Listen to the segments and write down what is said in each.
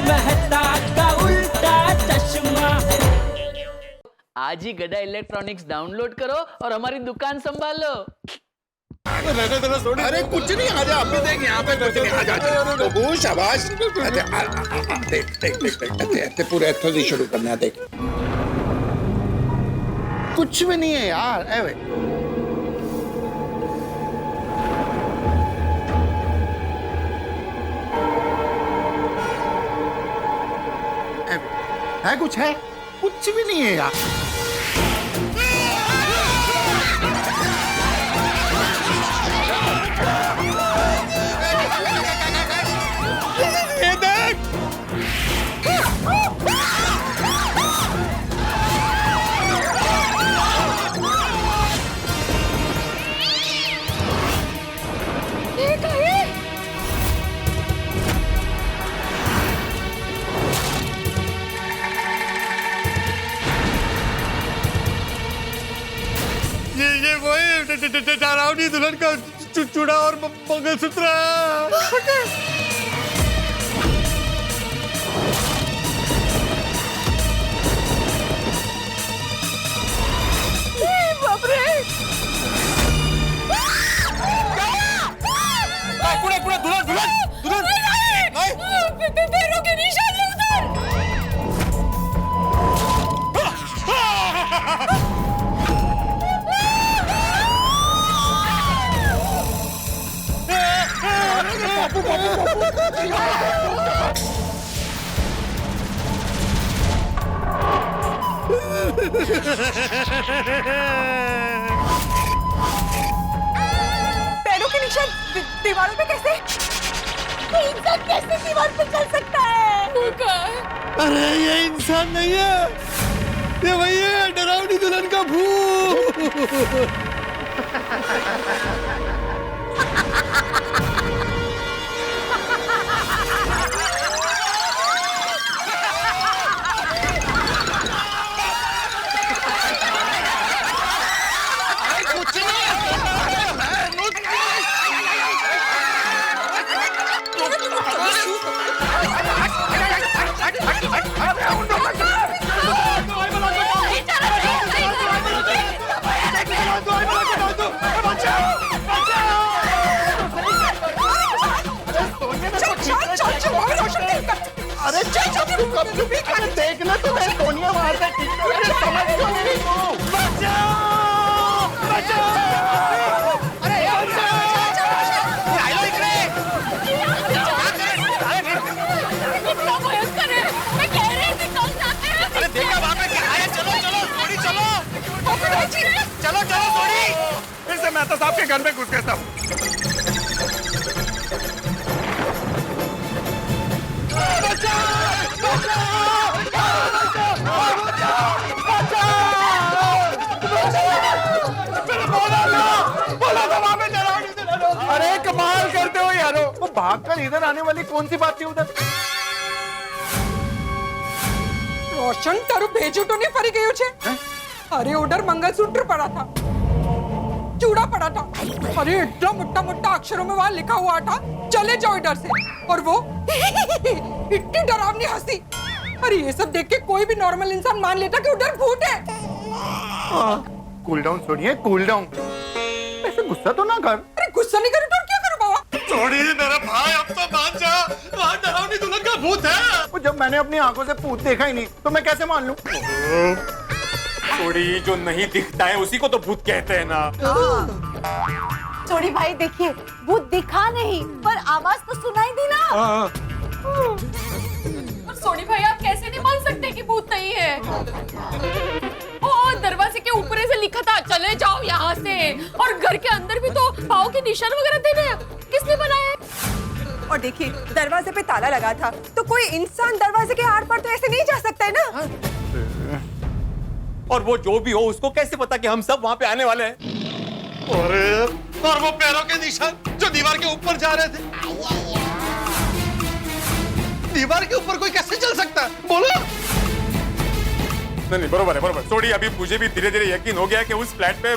मेहता का उल्टा चश्मा। आज ही गड़ा इलेक्ट्रॉनिक्स डाउनलोड करो और हमारी दुकान संभालो। अरे कुछ नहीं, आजा अभी देख यहाँ पे कुछ नहीं, आजा बबू शाबाश। देख पूरे अच्छे से शुरू करना है, देख कुछ भी नहीं है यार। है कुछ है, कुछ भी नहीं है यार। ये वही डरावनी दुल्हन का चूड़ा और मंगलसूत्र। बाप रे! पूरा दुल्हन पैरों के निशान है उधर। पैरों के निशान दीवारों पे कैसे? इंसान कैसे दीवार पे चल सकता है? अरे ये इंसान नहीं है, ये वही है डरावनी दुल्हन का भूत। अरे देखना तो मैं सोनिया वहां से समझ क्यों नहीं तू? बचाओ बचाओ! अरे अरे देखा वहां पे क्या है? चलो थोड़ी चलो थोड़ी। फिर से मेहता साहब के घर में घुस गया था। अरे कमाल करते हो यारो, वो भागकर इधर आने वाली कौन सी बात थी उधर? रोशन तारू भेजू तो नहीं फरी गयो छे? अरे उधर मंगलसूत्र पड़ा था, चूड़ा पड़ा था। अरे इतना मोटा अक्षरों में वहां लिखा हुआ था, चले जाओ इधर से। और वो इतनी डरावनी हंसी। अरे ये सब देख के कोई भी नॉर्मल इंसान मान लेता कि उधर भूत है। कूल डाउन सोनिए, कूल डाउन। ऐसे गुस्सा तो ना कर। अरे गुस्सा नहीं करूँ तो क्या करूँ बाबा? छोड़ी मेरा भाई, अब तो मान जा, वहाँ डरावनी दुल्हन का भूत है। वो जब मैंने अपनी आंखों से भूत देखा ही नहीं तो मैं कैसे मान लूं? छोड़ी, जो नहीं दिखता है उसी को तो भूत कहते हैं ना। छोड़ी भाई देखिए, भूत दिखा नहीं पर आवाज तो सुनाई दी ना। सोनी भाई आप कैसे नहीं मान सकते कि भूत नहीं है? ओ दरवाजे के ऊपर से लिखा था चले जाओ यहाँ से, और घर के अंदर भी तो पाँव के निशान वगैरह थे ना, किसने बनाया? और देखिए दरवाजे पे ताला लगा था, तो कोई इंसान दरवाजे के आर पार तो ऐसे नहीं जा सकता है ना। और वो जो भी हो उसको कैसे पता कि हम सब वहाँ पे आने वाले हैं? और वो पैरों के निशान जो दीवार के ऊपर जा रहे थे, दीवार के ऊपर कोई कैसे चल सकता है? बोलो। नहीं बरोबर है, बरोबर। सोडी, अभी मुझे भी धीरे धीरे यकीन हो गया कि उस फ्लैट पे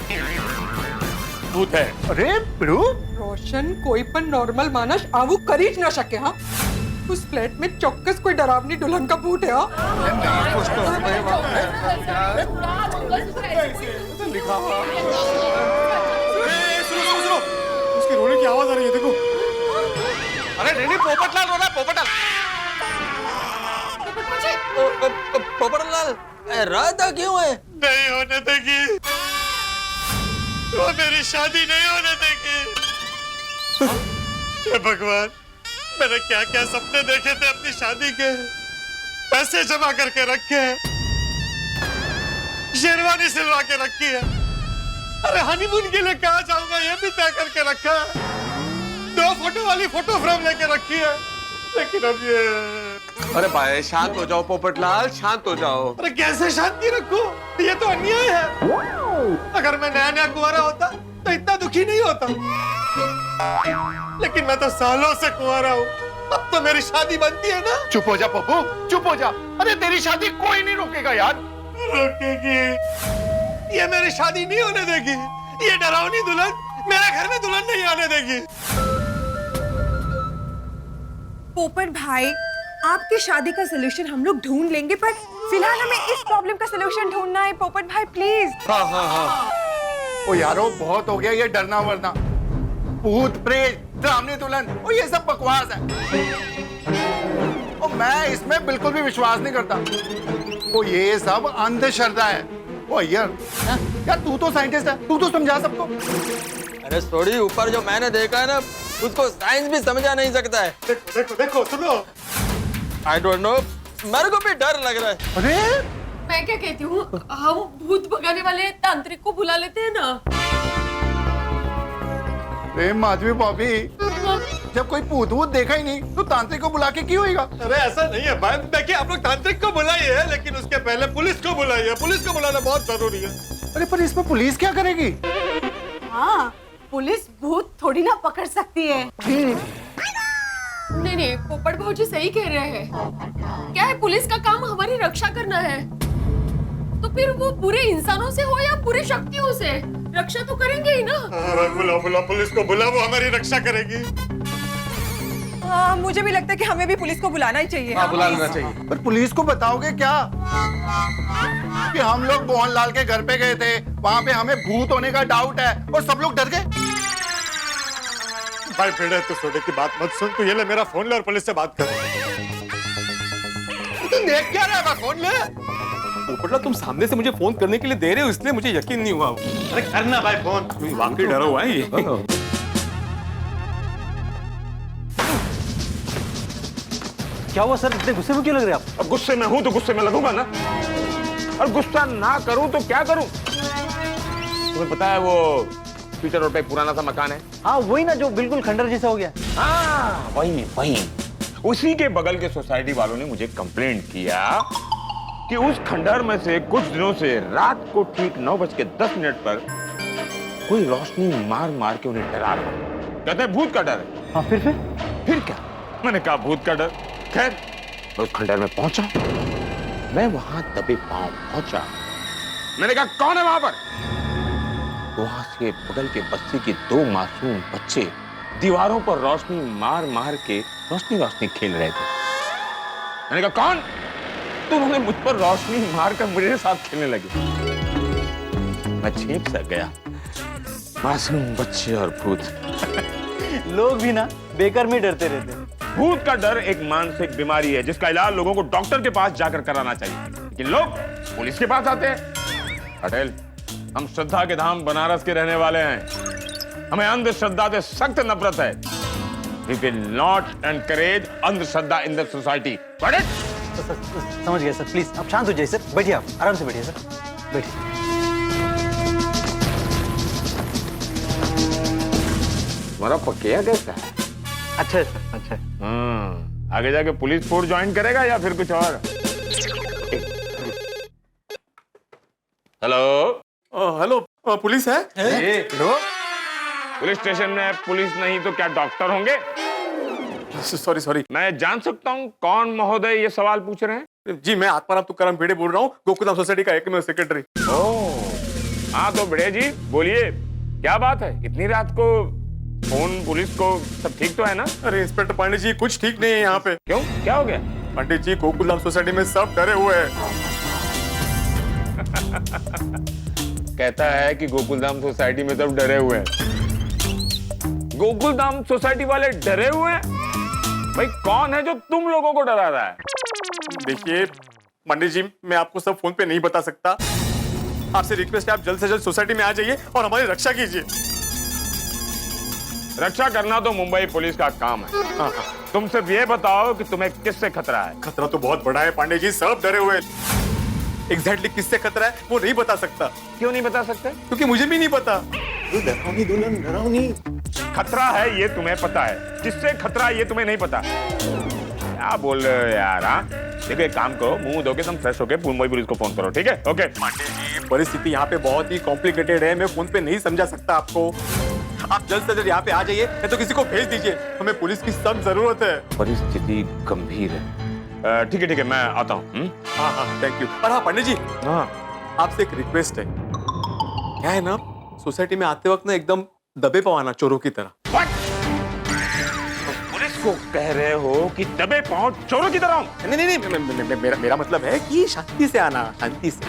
भूत है। अरे बिरू, रोशन कोई पण नॉर्मल मानस आवू करी ज न शके। हाँ उस फ्लैट में चौक्कस कोई डरावनी दुल्हन का भूत है। नहीं कुछ तो उसमें लिखा हुआ। सुनो उसकी रोने की आवाज आ रही है, देखो। अरे नहीं पोपटलाल रो रहा है, पोपटलाल। पोपटलाल राधा क्यों है? नहीं होने देगी, वो मेरी शादी नहीं होने देगी। हे भगवान, मैंने क्या क्या सपने देखे थे अपनी शादी के, पैसे जमा करके रखे हैं, शेरवानी सिलवा के रखी है, अरे हनीमून के लिए कहाँ जाऊंगा ये भी तय करके रखा है, 2 फोटो वाली फोटो फ्रेम लेके रखी है, लेकिन अब ये। अरे भाई शांत हो जाओ पोपटलाल, शांत हो जाओ। अरे कैसे शांति रखूं? ये तो अन्याय है। अगर मैं नया नया कुंवारा होता तो इतना दुखी नहीं होता, लेकिन मैं तो सालों से कुंवारा हूँ, अब तो मेरी शादी बनती है ना। चुप हो जा पप्पू, चुप हो जा। अरे तेरी शादी कोई नहीं रोकेगा यार। रोकेगी? ये मेरी शादी नहीं होने देगी, ये डरावनी दुल्हन मेरे घर में दुल्हन नहीं आने देगी। पोपट भाई, आपकी शादी का सलूशन हम लोग ढूंढ लेंगे, पर फिलहाल हमें इस प्रॉब्लम का सलूशन ढूंढना है। पोपट भाई प्लीज। हाँ। ओ यारो बहुत हो गया ये डरना वरना, भूत प्रेत डरावनी दुल्हन, और ये सब बकवास है। और मैं इसमें बिल्कुल भी विश्वास नहीं करता। वो ये सब अंधश्रद्धा है। ओ यार तू तो साइंटिस्ट है, तू तो समझा सबको। अरे थोड़ी ऊपर जो मैंने देखा है ना, उसको साइंस भी समझा नहीं सकता है। देखो सुनो। आई डोंट नो, मेरे को भी डर लग रहा है। अरे मैं क्या कहती हूँ, हम भूत भगाने वाले तांत्रिक को बुला लेते हैं ना। माधवी भाभी, जब कोई भूत वूत देखा ही नहीं तो तांत्रिक को बुला के क्यों होगा? अरे ऐसा नहीं है भाई, देखिए आप लोग तांत्रिक को बुलाइए, लेकिन उसके पहले पुलिस को बुलाइए। पुलिस को बुलाना बहुत जरूरी है। अरे पर इसमें पुलिस क्या करेगी? हाँ, पुलिस भूत थोड़ी ना पकड़ सकती है। नहीं, पोपट भाजी सही कह रहे हैं। क्या है, पुलिस का काम हमारी रक्षा करना है, तो फिर वो बुरे इंसानों से हो या बुरी शक्तियों से, रक्षा तो करेंगे ही ना। बुला पुलिस को बुला, वो हमारी रक्षा करेगी। मुझे भी लगता है कि हमें भी पुलिस को बुलाना ही चाहिए। हाँ, बुला लेना चाहिए। पर पुलिस को बताओगे क्या कि हम लोग मोहनलाल के घर पे गए थे, वहाँ पे हमें भूत होने का डाउट है और सब लोग डर गए? भाई बेड़े, तू सोने की बात मत सुन, तू ये ले मेरा फोन ले और पुलिस से बात कर। तू देख क्या रहा है? फोन ले। पोपटलाल, तुम सामने से मुझे फोन करने के लिए दे रहे हो, इसलिए मुझे यकीन नहीं हुआ। अरे करना भाई फोन, वाकई डरा हुआ है ये। क्या हुआ सर, इतने गुस्से में क्यों लग रहे हैं आप? अब गुस्से में हूं तो गुस्से में लगूंगा ना, और गुस्सा ना करूं तो क्या करूं? तुम्हें पता है वो पीटर रोड पे पुराना सा मकान है? हाँ वही ना, जो बिल्कुल खंडर जैसा हो गया। हाँ वही उसी के बगल के सोसाइटी वालों ने मुझे कंप्लेंट किया कि उस खंडर में से कुछ दिनों से रात को ठीक 9:10 पर कोई रोशनी मार मार के उन्हें डरा रहा है। कहते हैं भूत का डर है। हाँ फिर क्या? मैंने कहा भूत का डर। खैर मैं उस खंडर में पहुंचा, मैं वहां दबे पांव पहुंचा। मैंने कहा कौन है वहां पर? वहां से बगल के बस्ती के 2 मासूम बच्चे दीवारों पर रोशनी मार मार के रोशनी खेल रहे थे। मैंने कहा कौन? तो उन्होंने मुझ पर रोशनी मार कर मेरे साथ खेलने लगे। मैं चेप सा गया। मासूम बच्चे और भूत। लोग भी ना बेकार में डरते रहते हैं। भूत का डर एक मानसिक बीमारी है जिसका इलाज लोगों को डॉक्टर के पास जाकर कराना चाहिए, लेकिन लोग पुलिस के पास आते हैं। पटेल, हम श्रद्धा के धाम बनारस के रहने वाले हैं, हमें अंधश्रद्धा से सख्त नफरत है। We will not encourage अंधश्रद्धा in the society. Got it? समझ गया सर, प्लीज आप शांत हो जाइए सर, बैठिए, आप आराम से बैठिए सर, बैठिए। तुम्हारा पक्या कैसा है? अच्छा है सर, अच्छा है। आगे जाके पुलिस फोर्स ज्वाइन करेगा या फिर कुछ और? हेलो हेलो, पुलिस है? पुलिस स्टेशन में पुलिस नहीं तो क्या डॉक्टर होंगे? सॉरी, मैं जान सकता हूँ कौन महोदय ये सवाल पूछ रहे हैं? जी मैं आत्माराम तुकाराम भिड़े बोल रहा हूँ, गोकुलधाम सोसाइटी का एकमेव सेक्रेटरी। ओह हाँ, तो भिड़े जी बोलिए, क्या बात है? इतनी रात को फोन पुलिस को सब ठीक तो है ना? अरे इंस्पेक्टर पांडे जी कुछ ठीक नहीं है यहाँ पे। क्यों, क्या हो गया? पंडित जी गोकुलधाम सोसाइटी में सब डरे हुए हैं। कहता है कि गोकुलधाम सोसाइटी में सब डरे हुए हैं। गोकुलधाम सोसाइटी वाले डरे हुए हैं? भाई कौन है जो तुम लोगों को डरा रहा है? देखिए पंडित जी, मैं आपको सब फोन पे नहीं बता सकता। आपसे रिक्वेस्ट है, आप जल्द से जल्द सोसाइटी में आ जाइए और हमारी रक्षा कीजिए। रक्षा करना तो मुंबई पुलिस का काम है। हाँ। तुम सिर्फ ये बताओ कि तुम्हें किससे खतरा है? खतरा तो बहुत बड़ा है पांडे जी, सब डरे हुए हैं। एग्जैक्टली किससे खतरा है वो नहीं बता सकता। क्यों नहीं बता सकते? क्योंकि मुझे भी नहीं पता। खतरा है ये तुम्हें पता है, किससे खतरा है ये तुम्हें नहीं पता। क्या बोल रहे हो यार? हाँ देखो, एक काम करो, मुंह धो के तुम फ्रेश होके मुंबई पुलिस को फोन करो, ठीक है? ओके। परिस्थिति यहाँ पे बहुत ही कॉम्प्लिकेटेड है, मैं फोन पे नहीं समझा सकता आपको। आप जल्द से जल्द यहाँ पे आ जाइए, या तो किसी को भेज दीजिए, हमें पुलिस की सख्त जरूरत है। परिस्थिति गंभीर है। ठीक है, मैं आता हूँ। हाँ हाँ, थैंक यू। और हाँ पंडित जी, हाँ आपसे एक रिक्वेस्ट है। क्या है ना, सोसाइटी में आते वक्त ना एकदम दबे पाँव आना, चोरों की तरह। पुलिस को कह रहे हो कि दबे पांव चोरों की तरह हूं? नहीं, मेरा मतलब है कि शांति से आना, शांति से।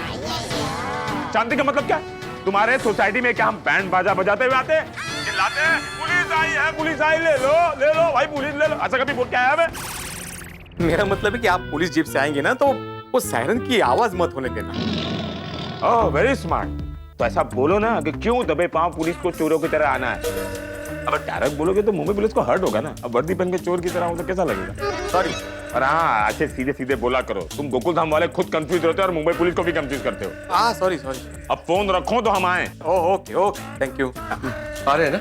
शांति का मतलब क्या? तुम्हारे सोसाइटी में क्या हम बैंड बाजा बजाते हुए आते हैं, चिल्लाते हैं पुलिस आई है, पुलिस आई, ले लो भाई पुलिस ले लो, ऐसा कभी बोल के आया मैं? मेरा मतलब है कि आप पुलिस जीप से आएंगे ना, तो वो सायरन की आवाज मत होने देना। Oh very smart. तो ऐसा बोलो ना कि क्यों दबे पांव पुलिस को चोरों की तरह आना है। अब डायरेक्ट बोलोगे तो मुंबई पुलिस को हर्ट होगा ना। अब वर्दी पहन के चोर की तरह हो तो कैसा लगेगा? सॉरी। और हाँ, अच्छे सीधे सीधे बोला करो। तुम गोकुलधाम वाले खुद कंफ्यूज होते हो और मुंबई पुलिस को भी कंफ्यूज करते हो। हाँ सॉरी। अब फोन रखो तो हम आए। Okay, thank you. आ रहे हैं ना?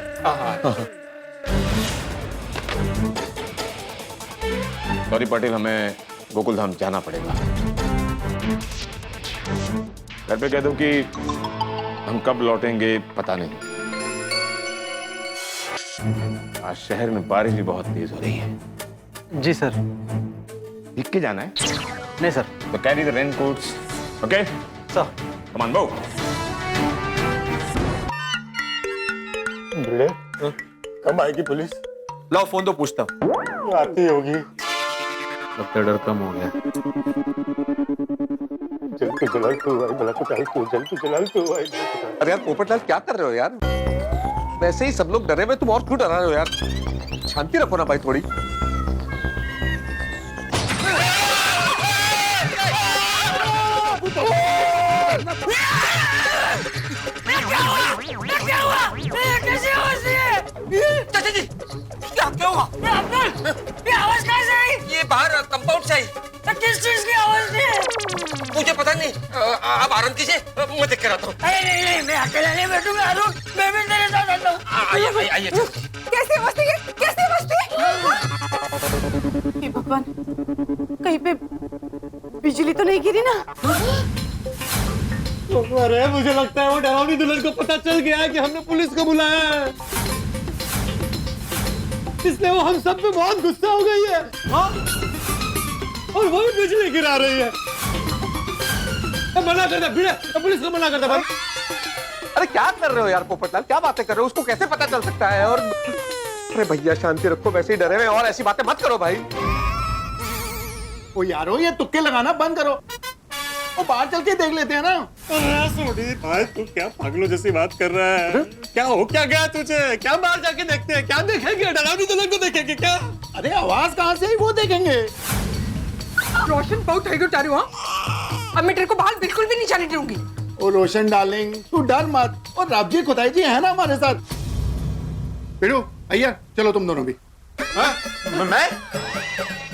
सॉरी पाटिल, हमें गोकुलधाम जाना पड़ेगा। घर पे कह दो कि हम कब लौटेंगे पता नहीं। आज शहर में बारिश भी बहुत तेज हो रही है। जी सर। भीग के जाना है? नहीं सर। तो carry the raincoats, okay sir. Come on go. कब आएगी पुलिस? लाओ फोन तो पूछता हूँ। आती होगी। अब तो डर कम हो गया। जल्दी जलाल तो भाई, भला को जल्दी जलाल तो भाई। अरे यार पोपटलाल, क्या कर रहे हो यार? वैसे ही सब लोग डरे हुए, तुम और क्यों डरा रहे हो यार? शांति रखो ना भाई थोड़ी। चाचा जी, क्या हुआ? ये आवाज कहाँ से आई? ये बाहर कंपाउंड से आई। किस चीज की आवाज थी? मुझे पता नहीं। आप आराम कीजिए, मैं देख कर आता हूँ। नहीं, मैं अकेला नहीं बैठूंगा। अरुण, मैं भी तेरे साथ आता हूँ। आइए। कैसे बचती है? कैसे बचती? हे भगवान, कहीं पे बिजली तो नहीं गिरी ना? अरे मुझे लगता है वो डरावनी दुल्हन को पता चल गया है कि हमने पुलिस को बुलाया है, इसलिए वो हम सब पे बहुत गुस्सा हो गई है। हाँ? और वो भी बिजली गिरा रही है। मना कर दे भिड़े, पुलिस को मना कर दे भाई। अरे क्या कर रहे हो यार पोपटलाल, क्या बातें कर रहे हो? उसको कैसे पता चल सकता है? और अरे भैया शांति रखो, वैसे ही डरे हुए और ऐसी बातें मत करो भाई। ओ यारो, ये तुक्के लगाना बंद करो। वो बाहर चल के देख लेते हैं ना। भाई तू क्या पागलों जैसी बात कर रहा है? क्या हो क्या गया तुझे? क्या बाहर जाके देखते हैं? क्या देखेंगे? डरावनी दुल्हन को देखेंगे क्या? अरे आवाज कहाँ से आई वो देखेंगे। रोशन बहुत है चारू। हाँ, अब मैं तेरे को बाहर बिल्कुल भी नहीं जाने दूंगी। ओ रोशन डार्लिंग, तू डर मत। और राबजी खुदाई जी है ना हमारे साथ। पिड़ू भैया, चलो तुम दोनों भी। हाँ? मैं?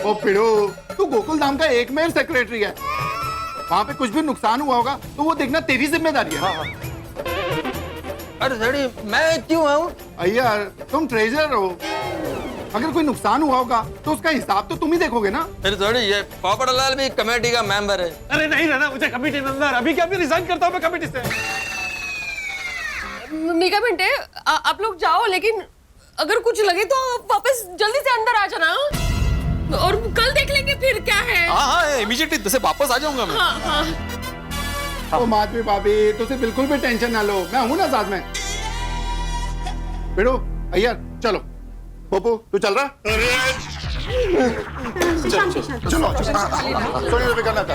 ओ पिड़ू, तू गोकुलधाम का एकमेव सेक्रेटरी है। वहाँ पे कुछ भी नुकसान हुआ होगा तो वो देखना तेरी जिम्मेदारी है। अरे सड़ी, मैं क्यों आऊं? अय्यर, तुम ट्रेजरर हो। अगर कोई नुकसान हुआ होगा तो उसका हिसाब तो तुम ही देखोगे ना। फिर थोड़ी, ये पोपटलाल भी कमेटी का मेंबर है। अरे नहीं रहना मुझे कमेटी मेंबर। अभी क्या भी रिजाइन करता हूँ मैं कमेटी से। मीका मिंटे, आप लोग जाओ, लेकिन अगर कुछ लगे तो वापस जल्दी से अंदर आ जाना, और कल देख लेंगे फिर क्या है। हाँ, इमीडिएटली जैसे वापस आ जाऊंगा मैं। हाँ। ओ माधवी भाभी, तुझे बिल्कुल भी टेंशन ना लो, मैं हूं ना साथ में। पिड़ू अय्यर, चलो पप्पू तू चल रहा? चलो सोनी तो करना था।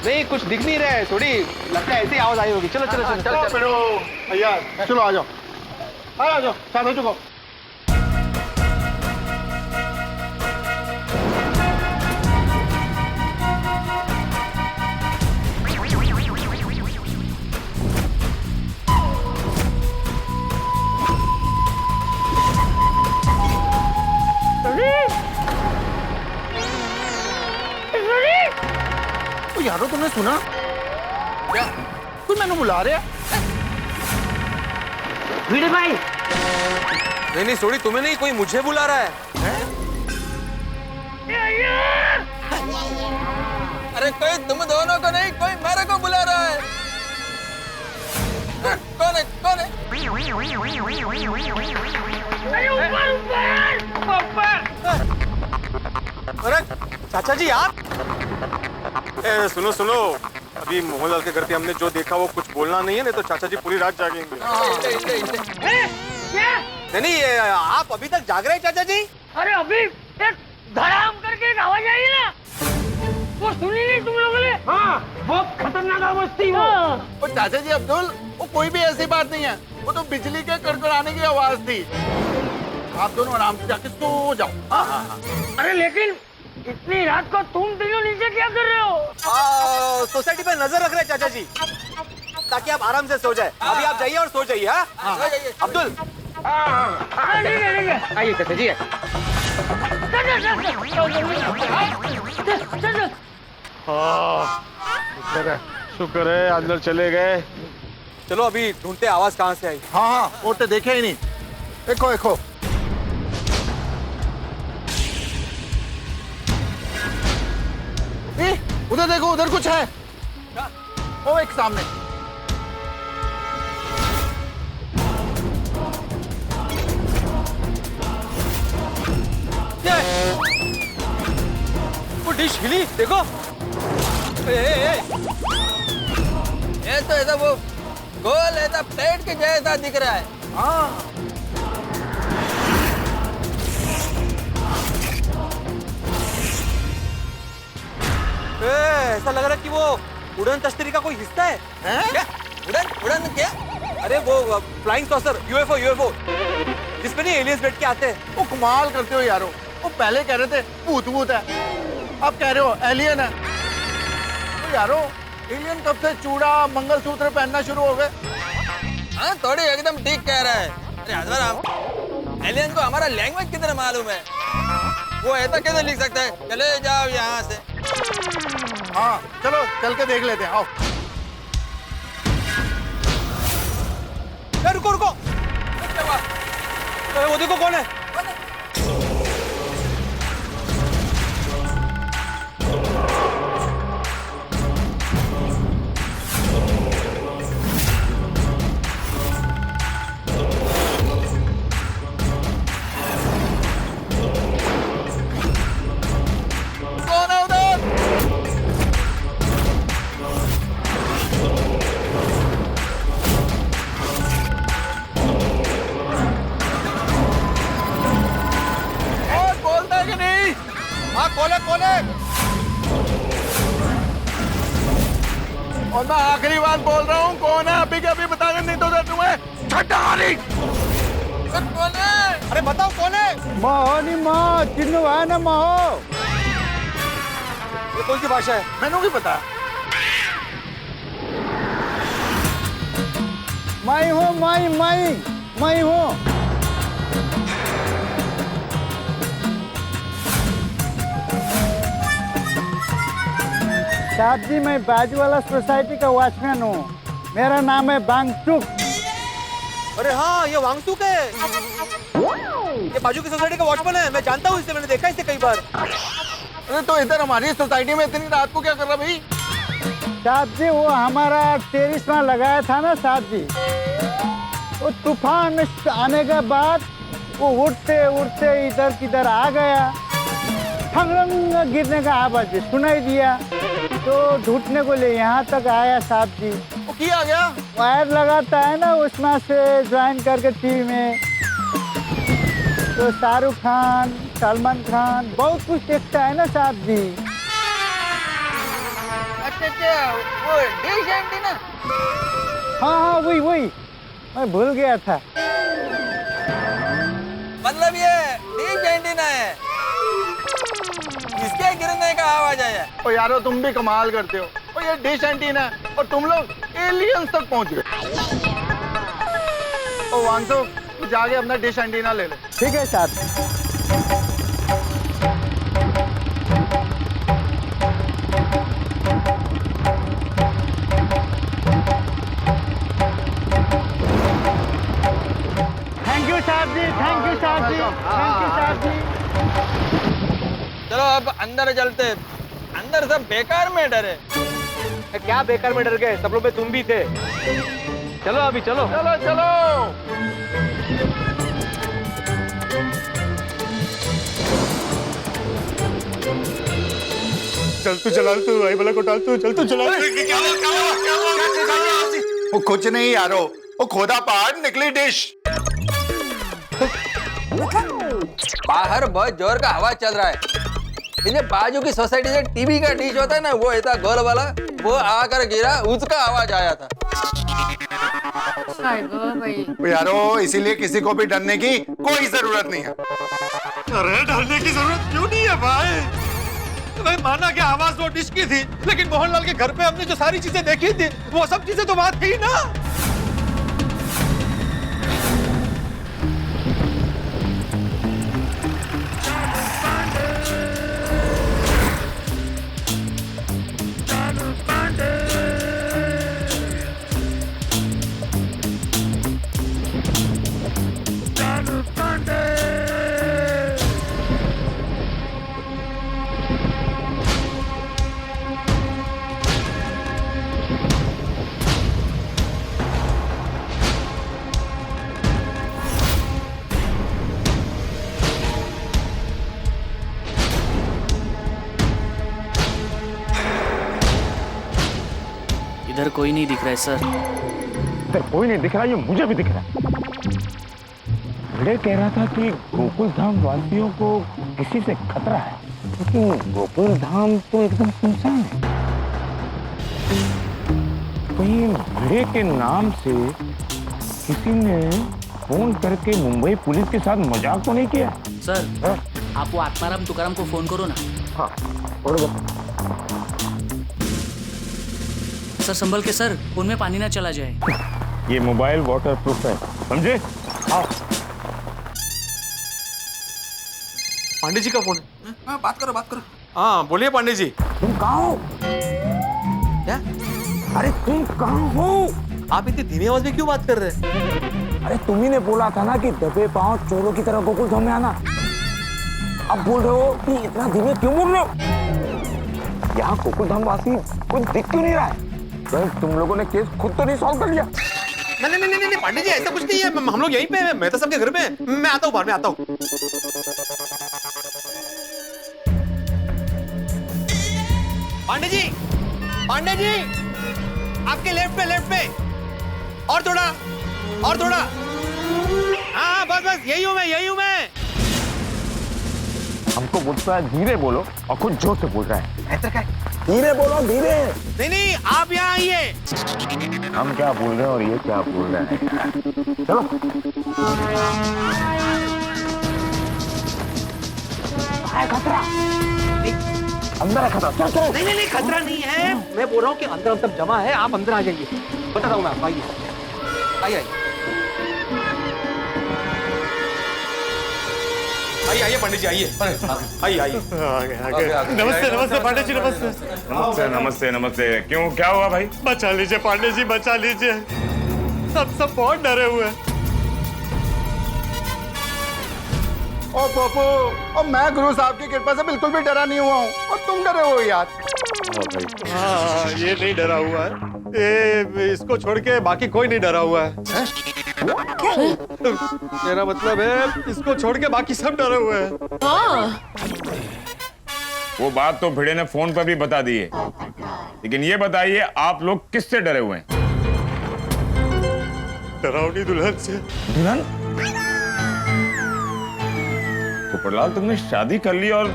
नहीं कुछ दिख नहीं रहा है, थोड़ी लगता है ऐसी आवाज आई होगी। चलो चलो चलो चलो फिर भैया चलो आ जाओ आ जाओ साथ हो चुको। यारो तुमने सुना क्या? कुछ मैंने बुला रहे भिड़े भाई। नहीं नहीं सोनी तुम्हें नहीं, कोई मुझे बुला रहा है। अरे कोई तुम दोनों को नहीं, कोई मेरे को बुला रहा है। कौन है कौन है? अरे चाचा जी आप? सुनो सुनो, अभी मोहनलाल के घर पे हमने जो देखा वो कुछ बोलना नहीं है, नहीं तो चाचा जी पूरी रात जागेंगे। नहीं ये आप अभी तक जाग रहे हैं चाचा जी? अरे अभी एक धड़ाम करके एक आवाज आई ना, वो सुनी नहीं तुम लोगों ने? हाँ, बहुत खतरनाक आवाज थी वो। चाचा जी अब्दुल वो कोई भी ऐसी बात नहीं है, वो तो बिजली के कड़कड़ाने की आवाज थी। आप दोनों आराम से जाके सो जाओ। हाँ हाँ हाँ। अरे लेकिन इतनी रात को तुम तीनों नीचे क्या कर रहे हो? सोसाइटी पे नजर रख रहे हैं चाचा जी, ताकि आप आराम से सो जाए। अभी आप जाइए और सो जाइए। हाँ अब्दुल ठीक है आइए चाचा जी। शुक्र है अंदर चले गए। चलो अभी ढूंढते आवाज कहाँ से आई। हाँ हाँ वो तो देखे ही नहीं। देखो देखो उधर देखो, उधर कुछ है। वो एक सामने। वो डिश हिली देखो। ये तो ऐसा वो गोल ऐसा प्लेट के जैसा दिख रहा है। हाँ ऐसा लग रहा है कि वो उड़न तश्तरी का कोई हिस्सा है। क्या? उड़न उड़न क्या? अरे वो फ्लाइंग सॉसर, यूएफओ यूएफओ जिसमें नहीं एलियंस बैठ के आते हैं। वो कमाल करते हो यारो। वो पहले कह रहे थे भूत भूत है, अब कह रहे हो एलियन है। तो यारो एलियन कब से चूड़ा मंगलसूत्र पहनना शुरू हो गए? हाँ थोड़ी एकदम ठीक कह रहा है। अरे हजराम एलियन को हमारा लैंग्वेज कितना मालूम है, वो ऐसा कैसे लिख सकता है? चले जाओ यहाँ से। हाँ चलो चल के देख लेते हैं। आओ रुको रुको, वो देखो कौन है? कौन है उधर? कौन है? और मैं आखिरी बात बोल रहा हूँ, कौन है अभी के अभी बता दे, नहीं तो उधर तुम्हें छट्टा मारी। कौन है? अरे बताओ कौन है? मोहनी मोह चिन्नु है ना मोह। ये कौन सी भाषा है? मैंने भी पता। मैं हूँ मैं हूँ। साहब जी मैं बाजू वाला सोसाइटी का वॉचमैन हूँ, मेरा नाम है बांगचुक। अरे हाँ ये वांगचुक है, ये बाजू की सोसाइटी का वॉचमैन है, मैं जानता हूँ इसे, मैंने देखा इसे कई बार। अरे तो इधर हमारी सोसाइटी में इतनी रात को क्या कर रहा भाई? साहब जी वो हमारा टेरिस लगाया था ना साहब जी, वो तूफान आने के बाद वो उड़ते उड़ते इधर किधर आ गया, ठंगरंग गिरने का आवाज सुनाई दिया, तो ढूंढने को ले यहाँ तक आया साहब जी। वो किया गया? वायर लगाता है ना उसमें से ज्वाइन करके टीवी में, तो शाहरुख खान, सलमान खान बहुत कुछ देखता है ना साहब जी। अच्छा वो डिश एंटीना। हाँ वही मैं भूल गया था। मतलब ये डिश एंटीना है, इसके गिरने का आवाज आया। ओ यारो तुम भी कमाल करते हो। ओ ये डिश एंटीना है और तुम लोग एलियंस तक पहुंच गए। ओ वांसो तू जाके अपना डिश एंटीना ले ले। ठीक है साहब। थैंक यू साहब जी, थैंक यू साहब जी, थैंक यू साहब जी। चलो अब अंदर चलते, अंदर सब बेकार में डरे। क्या बेकार में डर गए, सब लोग में तुम भी थे। चलो अभी चलो चलो चलो। चल तू चला तू आई वाला को डाल तू, चल तू चला। वो कुछ नहीं यारो, वो खोदा पहाड़ निकली डिश। बाहर बहुत जोर का हवा चल रहा है। इन्हें बाजू की सोसाइटी से टीवी का डिश होता है ना, वो इतना गोल वाला, वो आकर गिरा, उसका आवाज आया था। भाई यारो इसीलिए किसी को भी डरने की कोई जरूरत नहीं है। अरे डरने की जरूरत क्यों नहीं है भाई माना कि आवाज वो डिश की थी, लेकिन मोहनलाल के घर पे हमने जो सारी चीजें देखी थी वो सब चीजें तो वहां थी ना। इधर कोई नहीं दिख रहा है सर। इधर कोई नहीं दिख रहा, ये मुझे भी दिख रहा है। भिड़े कह रहा था कि गोकुल धाम वासियों को किसी से खतरा है, लेकिन गोकुल धाम तो एकदम सुनसान है। कहीं भिड़े के नाम से किसी ने फोन करके मुंबई पुलिस के साथ मजाक तो नहीं किया? सर आप वो आत्माराम तुकाराम को फोन करो ना। हाँ बरोबर। सर संभल के सर, फोन में पानी ना चला जाए। ये मोबाइल वाटर प्रूफ है, समझे? आओ। पांडे जी का फोन है। हाँ बात करो। हाँ बोलिए पांडे जी। तुम कहाँ हो? क्या? अरे तुम कहाँ हो? आप इतनी धीमी आवाज में क्यों बात कर रहे हैं? अरे तुम्ही ने बोला था ना कि दबे पांव चोरों की तरह गोकुल धाम में आना। अब बोल रहे हो कि इतना धीमे क्यों बोल रहे हो? यहाँ गोकुल धाम वासी कुछ दिख क्यों नहीं रहा है? तुम लोगों ने केस खुद तो नहीं सॉल्व कर लिया? नहीं पांडे जी ऐसा कुछ नहीं है, हम लोग यहीं पे हैं, मैं तो सबके घर में, मैं आता हूँ बाहर में आता हूँ। पांडे जी आपके लेफ्ट पे और थोड़ा हाँ बस यही हूँ मैं। हमको बोलता है धीरे बोलो और खुद जोर से बोल रहा है। ऐसा क्या? धीरे बोलो धीरे। नहीं आप यहाँ आइए। हम क्या बोल रहे हैं और ये क्या बोल रहे हैं? चलो खतरा अंदर है, खतरा। चलो नहीं खतरा नहीं है, मैं बोल रहा हूँ कि अंदर जमा है, आप अंदर आ जाइए, बता रहा हूँ मैं आपको। आइए पंडित जी आइए। नमस्ते पांडे जी, नमस्ते। क्यों, क्या हुआ भाई? बचा लीजिए पांडे जी, बचा लीजिए। सब बहुत डरे हुए हैं। ओ पप्पू, और मैं गुरु साहब की कृपा से बिल्कुल भी डरा नहीं हुआ हूँ, और तुम डरे हो यार। हाँ, ये नहीं डरा हुआ है। ये इसको छोड़ के बाकी कोई नहीं डरा हुआ है। मेरा मतलब है इसको छोड़ के बाकी सब डरे हुए हैं। हाँ। वो बात तो भिड़े ने फोन पर भी बता दी है, लेकिन ये बताइए आप लोग किससे डरे हुए हैं? डरावनी दुल्हन से। दुल्हन? पोपटलाल, तुमने शादी कर ली और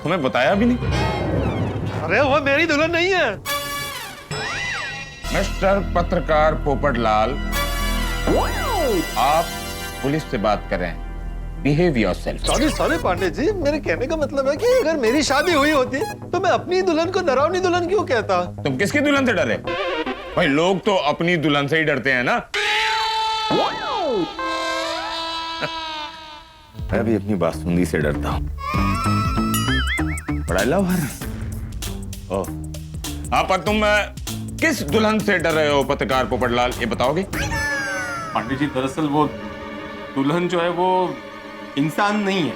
तुम्हें बताया भी नहीं? अरे वो मेरी दुल्हन नहीं है। मिस्टर पत्रकार पोपटलाल, आप पुलिस से बात कर रहे हैं। Behave yourself. Sorry Pandey ji, मेरे कहने का मतलब है कि अगर मेरी शादी हुई होती तो मैं अपनी दुल्हन को डरावनी दुल्हन क्यों कहता? तुम किसकी दुल्हन से डरे? भाई लोग तो अपनी दुल्हन से ही डरते हैं ना। मैं भी अपनी बासुंदी से डरता हूं। पढ़ाई ला भर। पर तुम किस दुल्हन से डर रहे हो पत्रकार पोपटलाल, ये बताओगे? पांडे जी, दरअसल वो दुल्हन जो है वो इंसान नहीं है।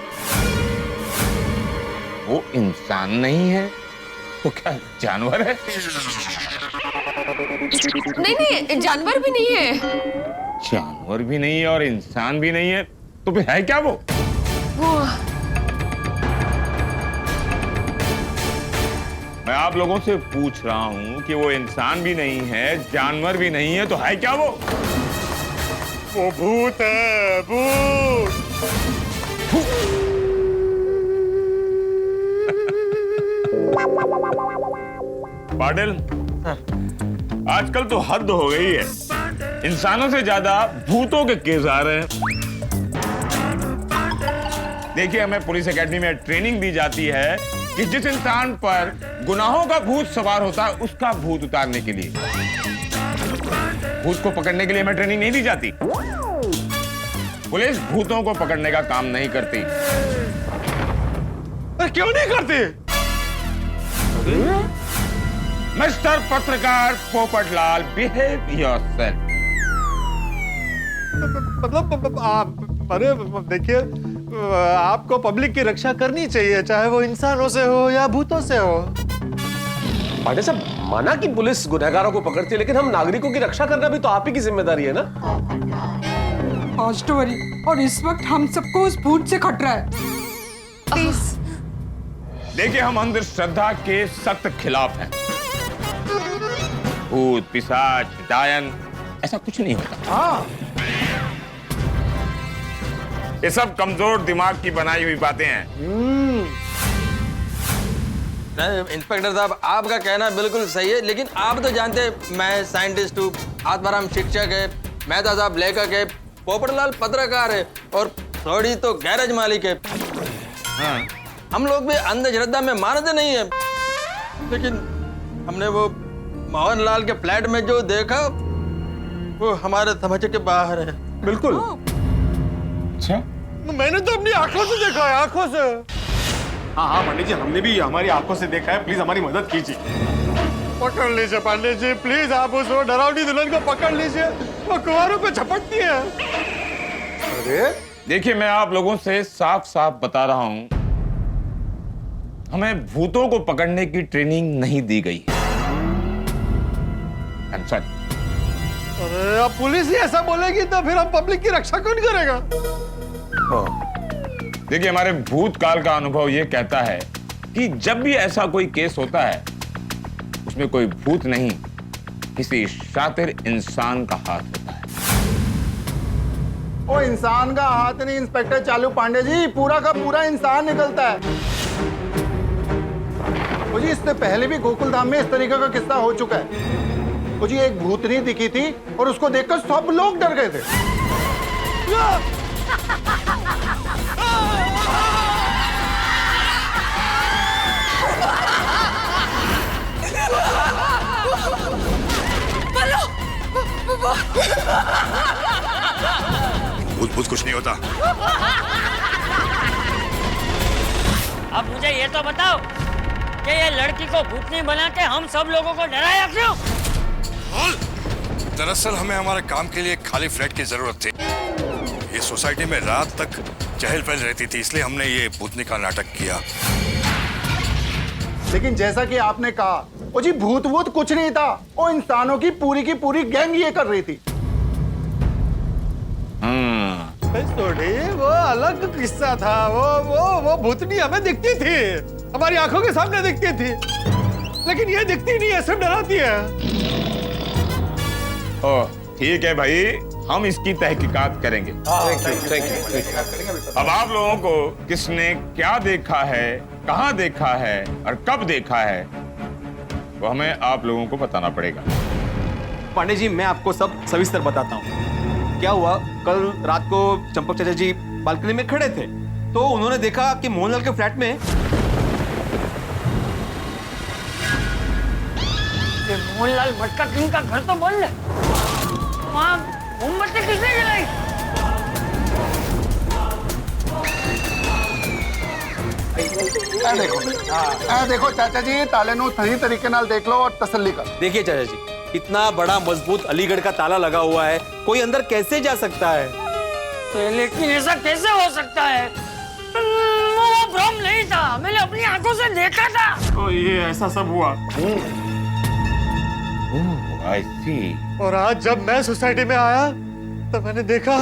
वो इंसान नहीं है तो क्या जानवर है? नहीं, जानवर भी नहीं है। जानवर भी नहीं है और इंसान भी नहीं है, तो फिर है क्या वो? मैं आप लोगों से पूछ रहा हूं कि वो इंसान भी नहीं है, जानवर भी नहीं है, तो है क्या वो? वो भूत है, भूत। पाटिल, आजकल तो हद हो गई है। इंसानों से ज्यादा भूतों के केस आ रहे हैं। देखिए, हमें पुलिस एकेडमी में ट्रेनिंग दी जाती है कि जिस इंसान पर गुनाहों का भूत सवार होता है उसका भूत उतारने के लिए। भूत को पकड़ने के लिए हमें ट्रेनिंग नहीं दी जाती। पुलिस भूतों को पकड़ने का काम नहीं करती। क्यों नहीं करती? मिस्टर पत्रकार पोपटलाल, बिहेव योरसेल्फ। मतलब अरे देखिए, आपको पब्लिक की रक्षा करनी चाहिए, चाहे वो इंसानों से हो या भूतों से हो। पांडे साहब, माना कि पुलिस गुनहगारों को पकड़ती है, लेकिन हम नागरिकों की रक्षा करना भी तो आप ही की जिम्मेदारी है ना। और इस वक्त हम सबको उस भूत से खतरा है। प्लीज। देखिए, हम अंधश्रद्धा के सख्त खिलाफ हैं। भूत, पिशाच, डायन, ऐसा कुछ नहीं होता। हाँ, ये सब कमजोर दिमाग की बनाई हुई बातें हैं। इंस्पेक्टर साहब, आपका कहना बिल्कुल सही है, लेकिन आप तो जानते हैं मैं साइंटिस्ट हूँ, आत्माराम शिक्षक है, मेहता साहब लेखक है, पोपटलाल पत्रकार है और थोड़ी तो गैरेज मालिक है। हाँ, हम लोग भी अंधश्रद्धा में मानते नहीं है, लेकिन हमने वो मोहनलाल के फ्लैट में जो देखा वो हमारे समझ के बाहर है। बिल्कुल। अच्छा, मैंने तो अपनी आंखों से देखा है, आंखों से। हाँ पंडित जी, हमने भी हमारी आंखों से देखा है। प्लीज हमारी मदद कीजिए। पकड़ लीजिए पांडे जी, प्लीज। आप उस डरावनी दुल्हन को पकड़ लीजिए, वो कुंवारों पे झपटती है। अरे देखिए, मैं आप लोगों से साफ साफ बता रहा हूं, हमें भूतों को पकड़ने की ट्रेनिंग नहीं दी गई है। अरे अब पुलिस ही ऐसा बोलेगी तो फिर हम पब्लिक की रक्षा कौन करेगा? देखिए, हमारे भूतकाल का अनुभव ये कहता है कि जब भी ऐसा कोई केस होता है उसमें कोई भूत नहीं, किसी शातिर इंसान का हाथ होता है। वो इंसान का हाथ नहीं इंस्पेक्टर चालू पांडे जी, पूरा का पूरा इंसान निकलता है। वो जी, इससे पहले भी गोकुल धाम में इस तरीके का किस्सा हो चुका है। वो जी, एक भूतनी दिखी थी और उसको देखकर सब लोग डर गए थे। भूत कुछ नहीं होता। अब मुझे ये तो बताओ कि ये लड़की को भूतनी बना के हम सब लोगों को डराया क्यों? दरअसल हमें हमारे काम के लिए खाली फ्लैट की जरूरत थी। ये सोसाइटी में रात तक चहल पहल रहती थी, इसलिए हमने ये भूतनी का नाटक किया। लेकिन जैसा कि आपने कहा, वो जी भूत वूत कुछ नहीं था, वो इंसानों की पूरी गैंग ये कर रही थी। वो अलग किस्सा था। वो भूतनी हमें दिखती थी, हमारी आंखों के सामने दिखती थी, लेकिन ये दिखती नहीं है, सिर्फ डराती है। ओह ठीक है भाई, हम इसकी तहकीकात करेंगे। Thank you. अब आप लोगों को किसने क्या देखा है, कहां देखा है और कब देखा है, वो हमें आप लोगों को बताना पड़ेगा। पांडे जी, मैं आपको सब सविस्तर बताता हूँ। क्या हुआ, कल रात को चंपक चाचा जी बालकनी में खड़े थे, तो उन्होंने देखा कि मोहनलाल के फ्लैट में मोहनलाल मटका किंग का घर तो बंद है, वहाँ मोमबत्ती किसने जलाई? देखो चाचा जी, ताले नू सही तरीके नाल देख लो और तसल्ली कर। देखिए चाचा जी, इतना बड़ा मजबूत अलीगढ़ का ताला लगा हुआ है, कोई अंदर कैसे जा सकता है? लेकिन ऐसा कैसे हो सकता है? वो भ्रम नहीं था, मैंने अपनी आंखों से देखा था। तो ये ऐसा सब हुआ। I see. और आज जब मैं सोसाइटी में आया तो मैंने देखा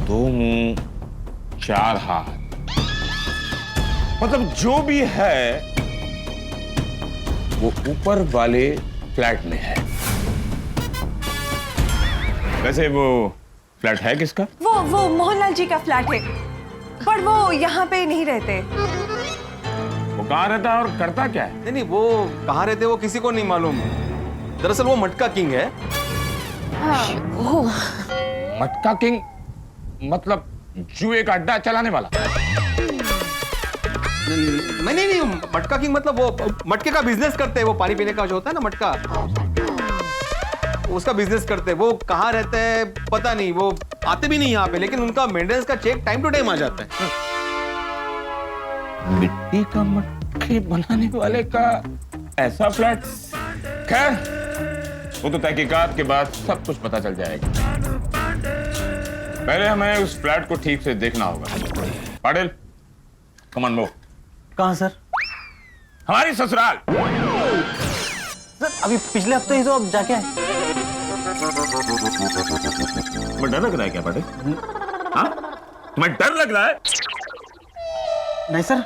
दो मुंह चार हाथ, मतलब जो भी है वो ऊपर वाले फ्लैट में है। वैसे वो फ्लैट है किसका? वो मोहनलाल जी का फ्लैट है, पर वो यहाँ पे नहीं रहते। वो कहाँ रहता है और करता क्या है? नहीं, वो कहाँ रहते वो किसी को नहीं मालूम। दरअसल वो मटका किंग है। मटका किंग मतलब जुए का अड्डा चलाने वाला? नहीं, मटका किंग मतलब वो मटके का बिजनेस करते हैं, वो पानी पीने का जो होता है ना मटका, उसका बिजनेस करते हैं। वो कहाँ रहते हैं पता नहीं, वो आते भी नहीं यहाँ पे, लेकिन उनका मेंटेनेंस का चेक टाइम टू टाइम आ जाता है। मिट्टी का मटके बनाने वाले का ऐसा फ्लैट? खैर, वो तो तहकीकात के बाद सब कुछ पता चल जाएगा। पहले हमें उस फ्लैट को ठीक से देखना होगा। Patil, come on move. कहाँ सर? हमारी ससुराल। सर अभी पिछले हफ्ते ही तो अब जाके आए। तुम्हें डर लग रहा है क्या पाटिल? हाँ? तुम्हें डर लग रहा है? नहीं सर।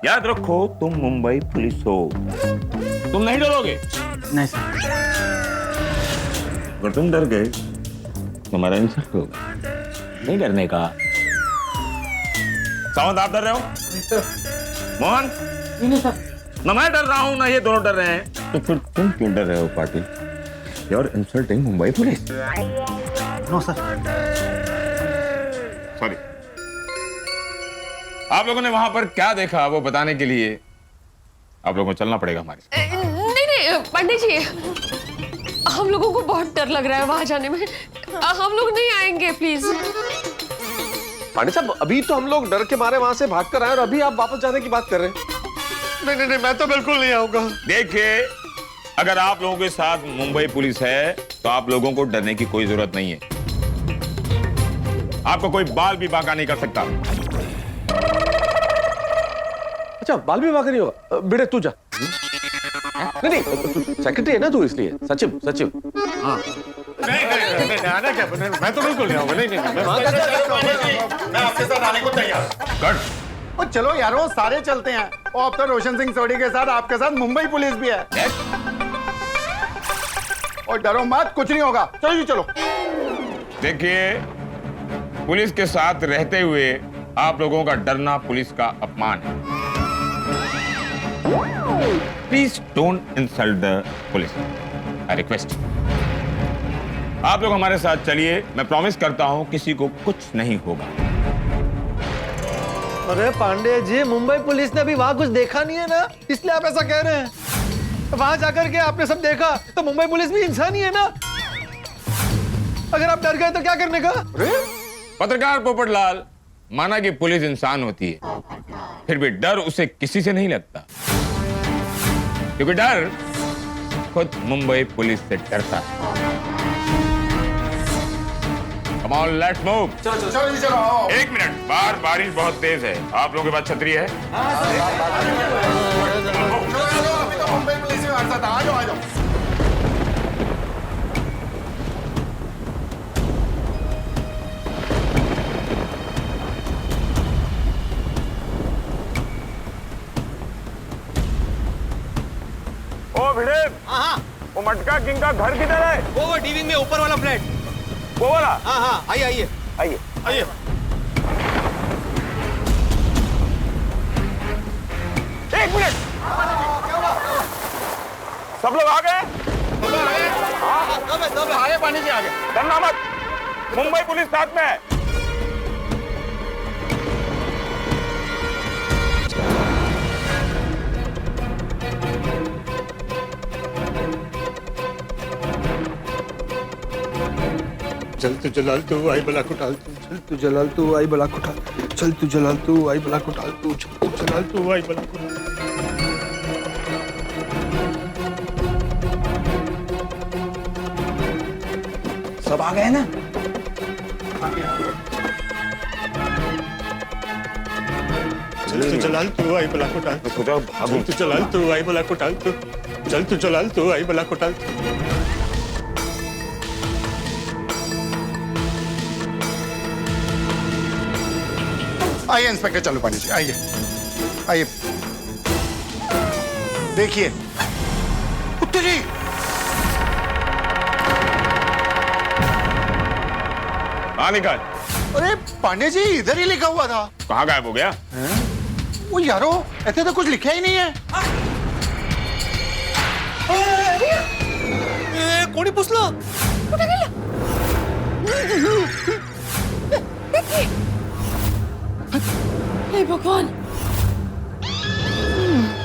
याद रखो, तुम मुंबई पुलिस हो, तुम नहीं डरोगे। नहीं सर। अगर तुम डर गए तुम्हारा इंसल्ट होगा। नहीं डरने का। सावंत, आप डर रहे हो? मोहन? नहीं सर। ना मैं डर रहा हूं ना ये दोनों डर रहे हैं, तो फिर तुम क्यों डर रहे हो Patil? You are insulting Mumbai police. No sir. Sorry. आप लोगों ने वहां पर क्या देखा वो बताने के लिए आप लोगों को चलना पड़ेगा हमारे। नहीं पंडित जी, हम लोगों को बहुत डर लग रहा है वहां जाने में, हम लोग नहीं आएंगे प्लीज। पांडे साहब, अभी तो हम लोग डर के मारे वहां से भाग कर आए और अभी आप वापस जाने की बात कर रहे हैं। नहीं, मैं तो बिल्कुल नहीं आऊंगा। देखिए, अगर आप लोगों के साथ मुंबई पुलिस है तो आप लोगों को डरने की कोई जरूरत नहीं है। आपको कोई बाल भी बांका नहीं कर सकता। अच्छा, बाल भी बांका नहीं होगा? बेटे तू जा। नहीं, सेक्रेटरी है ना तू, इसलिए। सचिव। हाँ। नहीं, आना क्या? मैं तो बिल्कुल नहीं आऊंगा। नहीं, मैं आपके साथ आने को तैयार। कट। और चलो यारो, सारे चलते हैं। और अब तो रोशन सिंह सोडी के साथ आपके साथ मुंबई पुलिस भी है। और डरो मत, कुछ नहीं होगा। चलो जी चलो। देखिए, पुलिस के साथ रहते हुए आप लोगों का डरना पुलिस का अपमान है। Please don't insult the police, I request. आप लोग हमारे साथ चलिए, मैं प्रॉमिस करता हूं किसी को कुछ नहीं होगा। अरे पांडे जी, मुंबई पुलिस ने अभी वहां कुछ देखा नहीं है ना, इसलिए आप ऐसा कह रहे हैं। वहां जाकर के आपने सब देखा तो मुंबई पुलिस भी इंसान ही है ना। अगर आप डर गए तो क्या करने का? पत्रकार पोपटलाल, माना कि पुलिस इंसान होती है, फिर भी डर उसे किसी से नहीं लगता, क्योंकि डर खुद मुंबई पुलिस से डरता है। Come on, let's move. चलो। 1 मिनट, बाहर बारिश बहुत तेज है। आप लोगों के पास छतरी है? अभी तो मुंबई पुलिस में हमारे साथ आ जाओ, आ जाओ। ओ भिड़े, वो मटका किंग का घर किधर है? वो डीविंग में ऊपर वाला फ्लैट। वो वाला? हाँ, आइए आइए आइए आइए। एक मिनट, सब लोग आ गए? सब आए, पानी जी आ गए। डरना मत, मुंबई पुलिस साथ में है। चल तू जलाल तू आई बला को टाल तू, चल तू जलाल तू आई बला को टाल, चल तू जलाल तू आई बला को टाल तू, चल तू जलाल तू आई बला को टाल। सब आ गए ना? चल तू जलाल तू आई बला को टाल, चल तू जलाल तू आई बला को टाल तू, चल तू जलाल तू आई बला को टाल। आइए इंस्पेक्टर चलुपानी जी, आइए आइए। देखिए कुत्ते जी, कहाँ लिखा? अरे पांडे जी इधर ही लिखा हुआ था। कहाँ गायब हो गया? वो यारो ऐसे तो कुछ लिखा ही नहीं है। कोणी पुसलं? कुठे गेलं? देखिए, हे भगवान,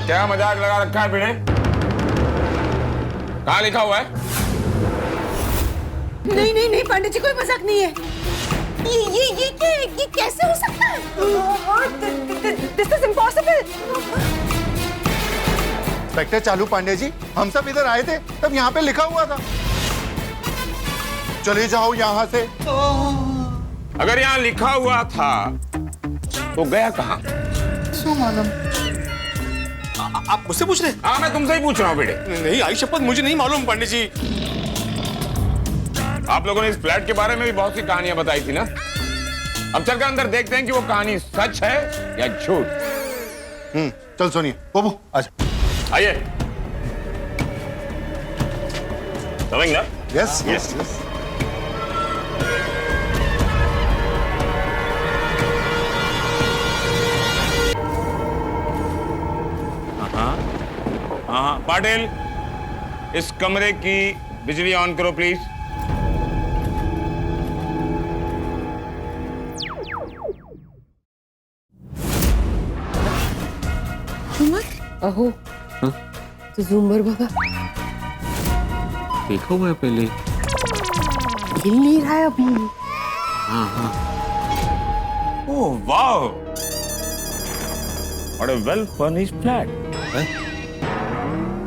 क्या मजाक लगा रखा है भिड़े? कहाँ लिखा हुआ है? नहीं पांडे जी, कोई मजाक नहीं है। ये कैसे हो सकता है? This is impossible. इंस्पेक्टर चालू पांडे जी, हम सब इधर आए थे तब यहाँ पे लिखा हुआ था। चले जाओ यहाँ से। अगर यहाँ लिखा हुआ था तो गया कहाँ? मालूम। आप मुझसे पूछ रहे? हाँ, मैं तुमसे ही पूछ रहा हूँ बेटे। नहीं, आई शपथ मुझे नहीं मालूम पांडे जी। आप लोगों ने इस फ्लैट के बारे में भी बहुत सी कहानियां बताई थी ना। अब चलकर अंदर देखते हैं कि वो कहानी सच है या झूठ। चल सोनिए, बाबू आजा। आइए। समझ ना? Yes yes yes. हाँ, पाटिल, इस कमरे की बिजली ऑन करो प्लीज। अहो, तो झुंबर बघा, देखा हुआ है पहले। हिल नहीं रहा है अभी। हाँ। ओह वाह, what a well furnished flat.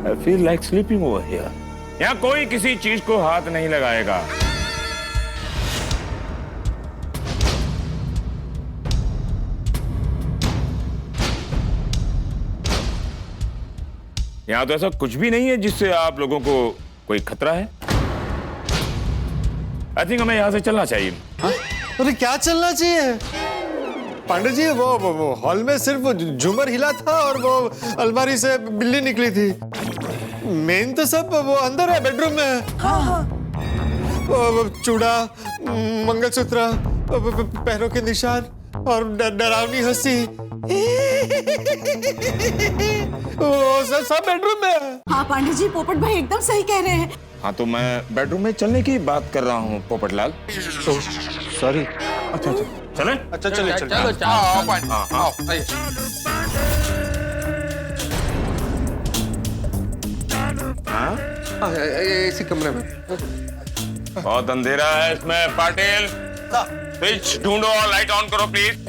I feel like sleeping over here. यहाँ कोई किसी चीज को हाथ नहीं लगाएगा। यहाँ तो ऐसा कुछ भी नहीं है जिससे आप लोगों को कोई खतरा है। आई थिंक हमें यहाँ से चलना चाहिए। अरे क्या चलना चाहिए पांडे जी? वो हॉल में सिर्फ झूमर हिला था और वो अलमारी से बिल्ली निकली थी। मेन तो सब वो अंदर है, बेडरूम में है। हाँ। वो चूड़ा, मंगलसूत्र, पैरों के निशान और डरावनी हंसी, वो सब बेडरूम में है। हाँ पांडे जी, पोपट भाई एकदम सही कह रहे हैं। हाँ, तो मैं बेडरूम में चलने की बात कर रहा हूँ पोपटलाल। सॉरी। अच्छा चले? अच्छा चलिए चलो आओ आइए। इसी कमरे में। बहुत अंधेरा है इसमें पाटिल। स्विच ढूंढो और लाइट ऑन करो प्लीज।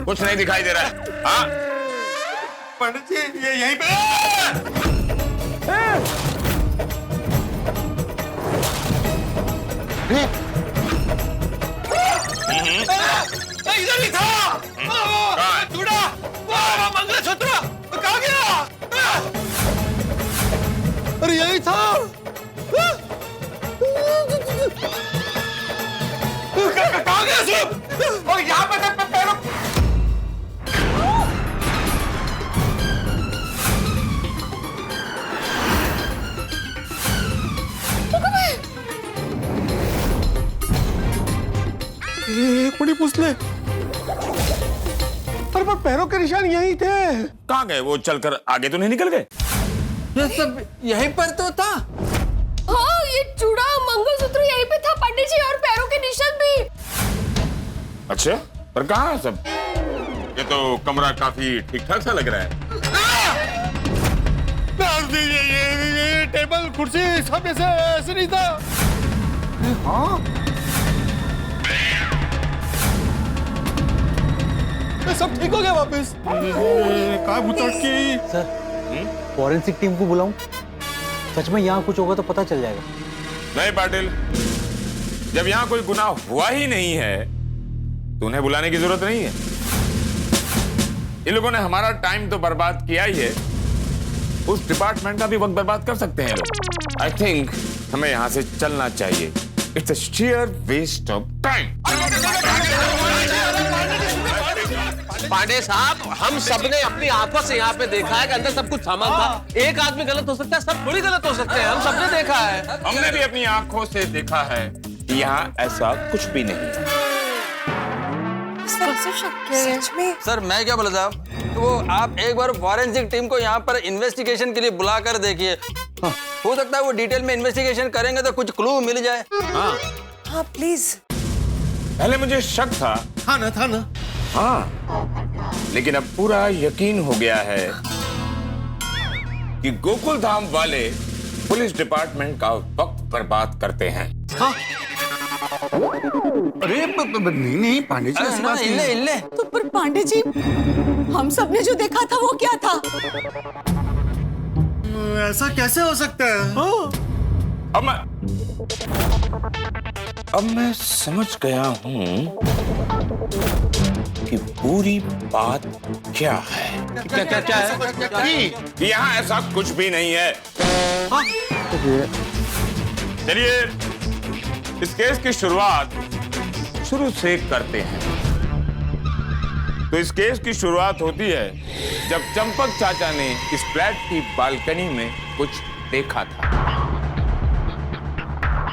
कुछ नहीं दिखाई दे रहा है। हाँ पंडित जी ये यहीं पे इधर ही था। चूड़ा, मंगलसूत्र कहाँ गया? अरे यही था। कहाँ गया सब? और यहाँ पे पैरों एक बड़ी पूछ ले। अरे पर पैरों के निशान यही थे। कहाँ गए वो? चलकर आगे तो नहीं निकल गए? ये सब यहीं पर तो था। हाँ, ये चूड़ा मंगलसूत्र यहीं पे था पंडित जी, और पैरों के निशान भी। अच्छा, पर कहाँ है सब? ये तो कमरा काफी ठीक ठाक सा लग रहा है। ये टेबल कुर्सी सब ऐसे नहीं था। हाँ सब ठीक हो गया वापस। कहाँ भूतड़ की? सर फॉरेंसिक टीम को बुलाऊं? सच में यहाँ कुछ होगा तो पता चल जाएगा। नहीं पाटिल, जब यहाँ कोई गुनाह हुआ ही नहीं है तो उन्हें बुलाने की जरूरत नहीं है। इन लोगों ने हमारा टाइम तो बर्बाद किया ही है, उस डिपार्टमेंट का भी वक्त बर्बाद कर सकते हैं लोग। आई थिंक हमें यहाँ से चलना चाहिए। It's a sheer waste of time। Pandey sahab, हम सबने अपनी आंखों से यहाँ पे देखा है कि अंदर सब कुछ सामान था। एक आदमी गलत हो सकता है, सब थोड़ी गलत हो सकते हैं। हम सबने देखा है। हमने भी अपनी आंखों से देखा है कि यहाँ ऐसा कुछ भी नहीं है। सच में? सर मैं क्या बोला था, तो वो आप एक बार फॉरेंसिक टीम को यहाँ पर इन्वेस्टिगेशन के लिए बुला कर देखिए। हो सकता है वो डिटेल में इन्वेस्टिगेशन करेंगे तो कुछ क्लू मिल जाए। हाँ प्लीज। पहले मुझे शक था। था ना। हाँ, लेकिन अब पूरा यकीन हो गया है कि गोकुल धाम वाले पुलिस डिपार्टमेंट का वक्त बर्बाद करते हैं। हाँ? अरे नहीं पांडे जी ऐसी बात नहीं है। तो पर पांडे जी, हम सबने जो देखा था वो क्या था? ऐसा कैसे हो सकता है? अब मैं समझ गया हूँ कि पूरी बात क्या है। क्या है? कि यहाँ ऐसा कुछ भी नहीं है। चलिए इस केस की शुरुआत शुरू से करते हैं। तो इस केस की शुरुआत होती है जब चंपक चाचा ने इस फ्लैट की बालकनी में कुछ देखा था।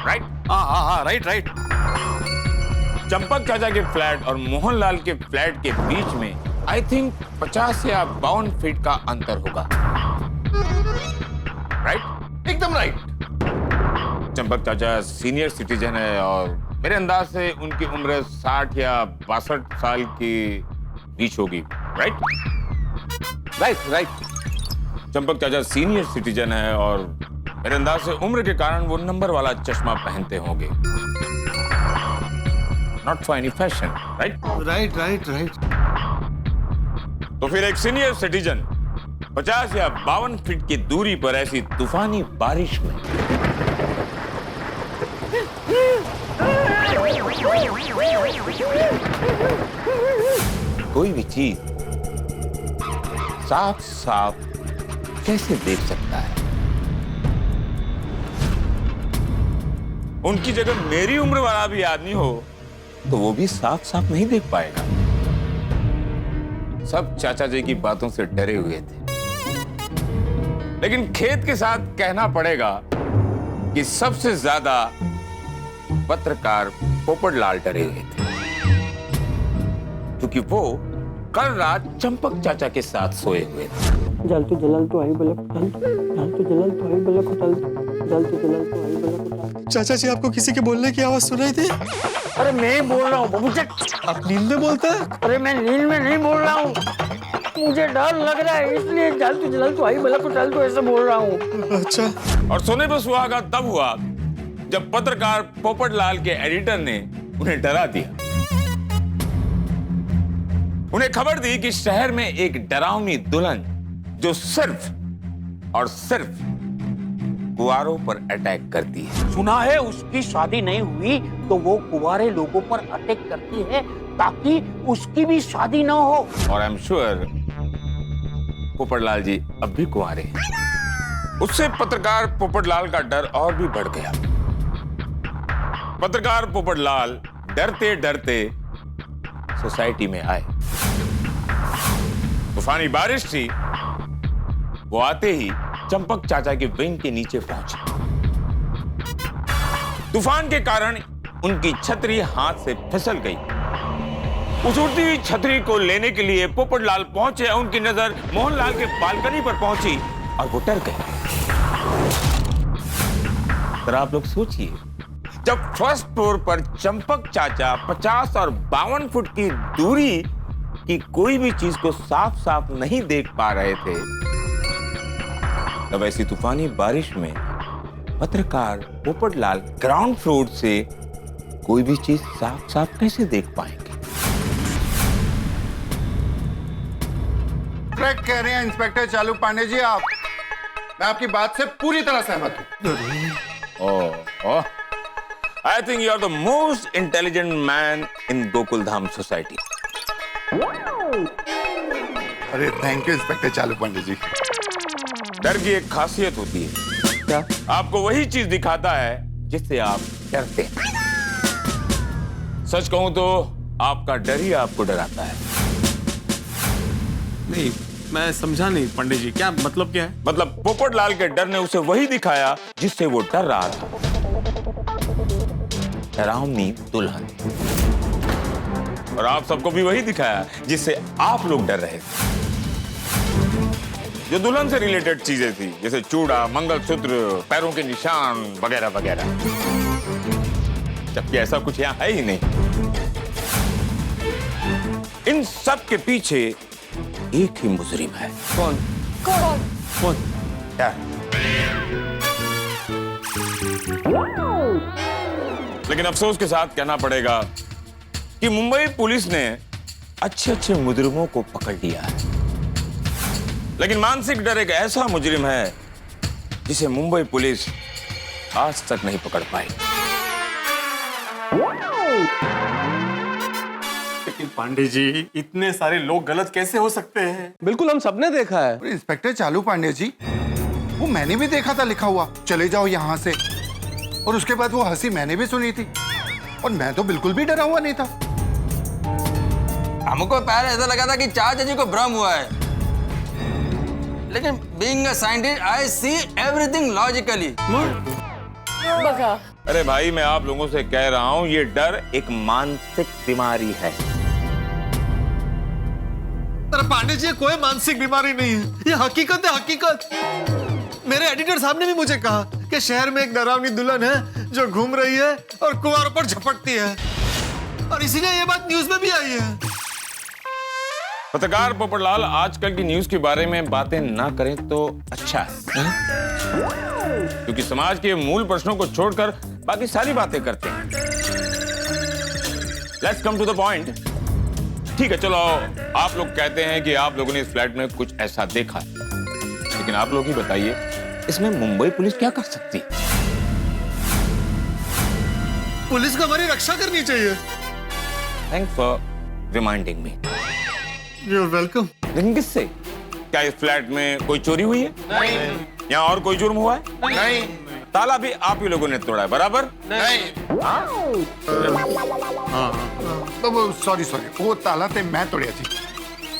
राइट? हाँ राइट। चंपक चाचा के फ्लैट और मोहनलाल के फ्लैट के बीच में आई थिंक 50 या 52 फीट का अंतर होगा। राइट? एकदम राइट। चंपक चाचा सीनियर सिटीजन है और मेरे अंदाज से उनकी उम्र 60 या 62 साल की बीच होगी। राइट। चंपक चाचा सीनियर सिटीजन है और मेरे अंदाज से उम्र के कारण वो नंबर वाला चश्मा पहनते होंगे। Not for any fashion. Right. तो फिर एक सीनियर सिटीजन 50 या 52 फीट की दूरी पर ऐसी तूफानी बारिश में कोई भी चीज साफ साफ कैसे देख सकता है? उनकी जगह मेरी उम्र वाला भी आदमी हो तो वो भी साफ साफ नहीं देख पाएगा। सब चाचा जी की बातों से डरे हुए थे, लेकिन खेत के साथ कहना पड़ेगा कि सबसे ज्यादा पत्रकार पोपटलाल डरे हुए थे, क्योंकि वो कल रात चंपक चाचा के साथ सोए हुए थे। जल तो जलाल तो आई बलक उठल, जल तो जलाल तो आई बलक उठल, जल तो जलाल तो आई बलक उठल। चाचा जी आपको किसी के बोलने की आवाज सुनाई थी? अरे मैं बोल रहा हूँ बाबूजी। आप नींद में बोलते हैं? अरे मैं नींद में नहीं बोल रहा हूँ, मुझे डर लग रहा है इसलिए जल तो जलाल तो आई बलक उठल तो ऐसे बोल रहा हूँ। अच्छा। और सोने पर सुहागा तब हुआ जब पत्रकार पोपटलाल के एडिटर ने उन्हें डरा दिया। उन्हें खबर दी कि शहर में एक डरावनी दुल्हन जो सिर्फ और सिर्फ कुंवारों पर अटैक करती है। सुना है उसकी शादी नहीं हुई तो वो कुंवारे लोगों पर अटैक करती है ताकि उसकी भी शादी ना हो। और आई एम श्योर पोपटलाल जी अब भी कुंवारे हैं। उससे पत्रकार पोपटलाल का डर और भी बढ़ गया। पत्रकार पोपटलाल डरते डरते सोसाइटी में आए। तूफानी बारिश थी। वो आते ही चंपक चाचा के विंग के नीचे पहुंचे। तूफान के कारण उनकी छतरी हाथ से फिसल गई। उस उड़ती हुई छतरी को लेने के लिए पोपटलाल पहुंचे। उनकी नजर मोहनलाल के बालकनी पर पहुंची और वो डर गए। तो आप लोग सोचिए, जब फर्स्ट फ्लोर पर चंपक चाचा 50 और 52 फुट की दूरी की कोई भी चीज को साफ साफ नहीं देख पा रहे थे, तब ऐसी तूफानी बारिश में पत्रकार पोपटलाल ग्राउंड फ्लोर से कोई भी चीज साफ साफ कैसे देख पाएंगे? करेक्ट कह रहे हैं इंस्पेक्टर चालू पांडे जी आप। मैं आपकी बात से पूरी तरह सहमत हूं। I think you are the most intelligent man in Gokuldham society. अरे थैंक यू इंस्पेक्टर चालू पांडे जी। डर की एक खासियत होती है, क्या? आपको वही चीज दिखाता है जिससे आप डरते हैं। सच कहूं तो आपका डर ही आपको डराता है। नहीं, मैं समझा नहीं पंडित जी, क्या मतलब क्या है? मतलब पोपटलाल के डर ने उसे वही दिखाया जिससे वो डर रहा था। डरावनी दुल्हन। और आप सबको भी वही दिखाया जिससे आप लोग डर रहे थे। जो दुल्हन से रिलेटेड चीजें थी, जैसे चूड़ा, मंगलसूत्र, पैरों के निशान वगैरह वगैरह, जबकि ऐसा कुछ यहां है ही नहीं। इन सब के पीछे एक ही मुजरिम है। कौन? कौन? कौन? डर। लेकिन अफसोस के साथ कहना पड़ेगा कि मुंबई पुलिस ने अच्छे अच्छे मुजरिमों को पकड़ लिया है, लेकिन मानसिक डर एक ऐसा मुजरिम है जिसे मुंबई पुलिस आज तक नहीं पकड़ पाई। लेकिन पांडे जी, इतने सारे लोग गलत कैसे हो सकते हैं? बिल्कुल, हम सबने देखा है। इंस्पेक्टर चालू पांडे जी, वो मैंने भी देखा था लिखा हुआ, चले जाओ यहाँ से। और उसके बाद वो हंसी मैंने भी सुनी थी, और मैं तो बिल्कुल भी डरा हुआ नहीं था। हमको पहले ऐसा लगा था कि चाचा जी को भ्रम हुआ है, लेकिन being a scientist I see everything logically. अरे भाई, मैं आप लोगों से कह रहा हूं, ये डर एक मानसिक बीमारी है। अरे पांडे जी, कोई मानसिक बीमारी नहीं है, ये हकीकत है, हकीकत। मेरे एडिटर साहब ने भी मुझे कहा कि शहर में एक डरावनी दुल्हन है जो घूम रही है और कुंवारों पर झपटती है, और इसीलिए ये बात न्यूज में भी आई है। पत्रकार पोपटलाल आजकल की न्यूज के बारे में बातें ना करें तो अच्छा है, क्योंकि समाज के मूल प्रश्नों को छोड़कर बाकी सारी बातें करते हैं। Let's come to the point. ठीक है, चलो, आप लोग कहते हैं कि आप लोगों ने इस फ्लैट में कुछ ऐसा देखा, लेकिन आप लोग ही बताइए, इसमें मुंबई पुलिस क्या कर सकती है? पुलिस को हमारी रक्षा करनी चाहिए। Thanks for reminding me. You are welcome. लेकिन किससे? क्या इस फ्लैट में कोई चोरी हुई है? नहीं। यहाँ और कोई जुर्म हुआ है? नहीं। ताला भी आप ही लोगों ने तोड़ा है, बराबर? नहीं। तो सॉरी, वो ताला ते मैं तोड़िया थी।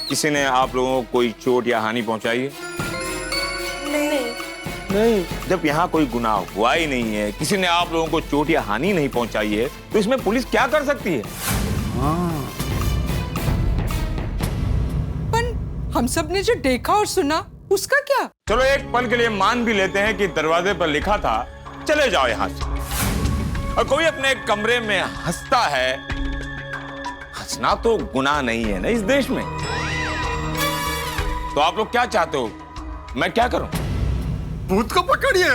किसी ने आप लोगों को कोई चोट या हानि पहुंचाई है? नहीं। जब यहाँ कोई गुनाह हुआ ही नहीं है, किसी ने आप लोगों को चोट या हानि नहीं पहुंचाई है, तो इसमें पुलिस क्या कर सकती है? हम सब ने जो देखा और सुना उसका क्या? चलो एक पल के लिए मान भी लेते हैं कि दरवाजे पर लिखा था चले जाओ यहां से, और कोई अपने कमरे में हंसता है। हंसना तो गुनाह नहीं है ना इस देश में। तो आप लोग क्या चाहते हो, मैं क्या करूं? भूत को पकड़िए।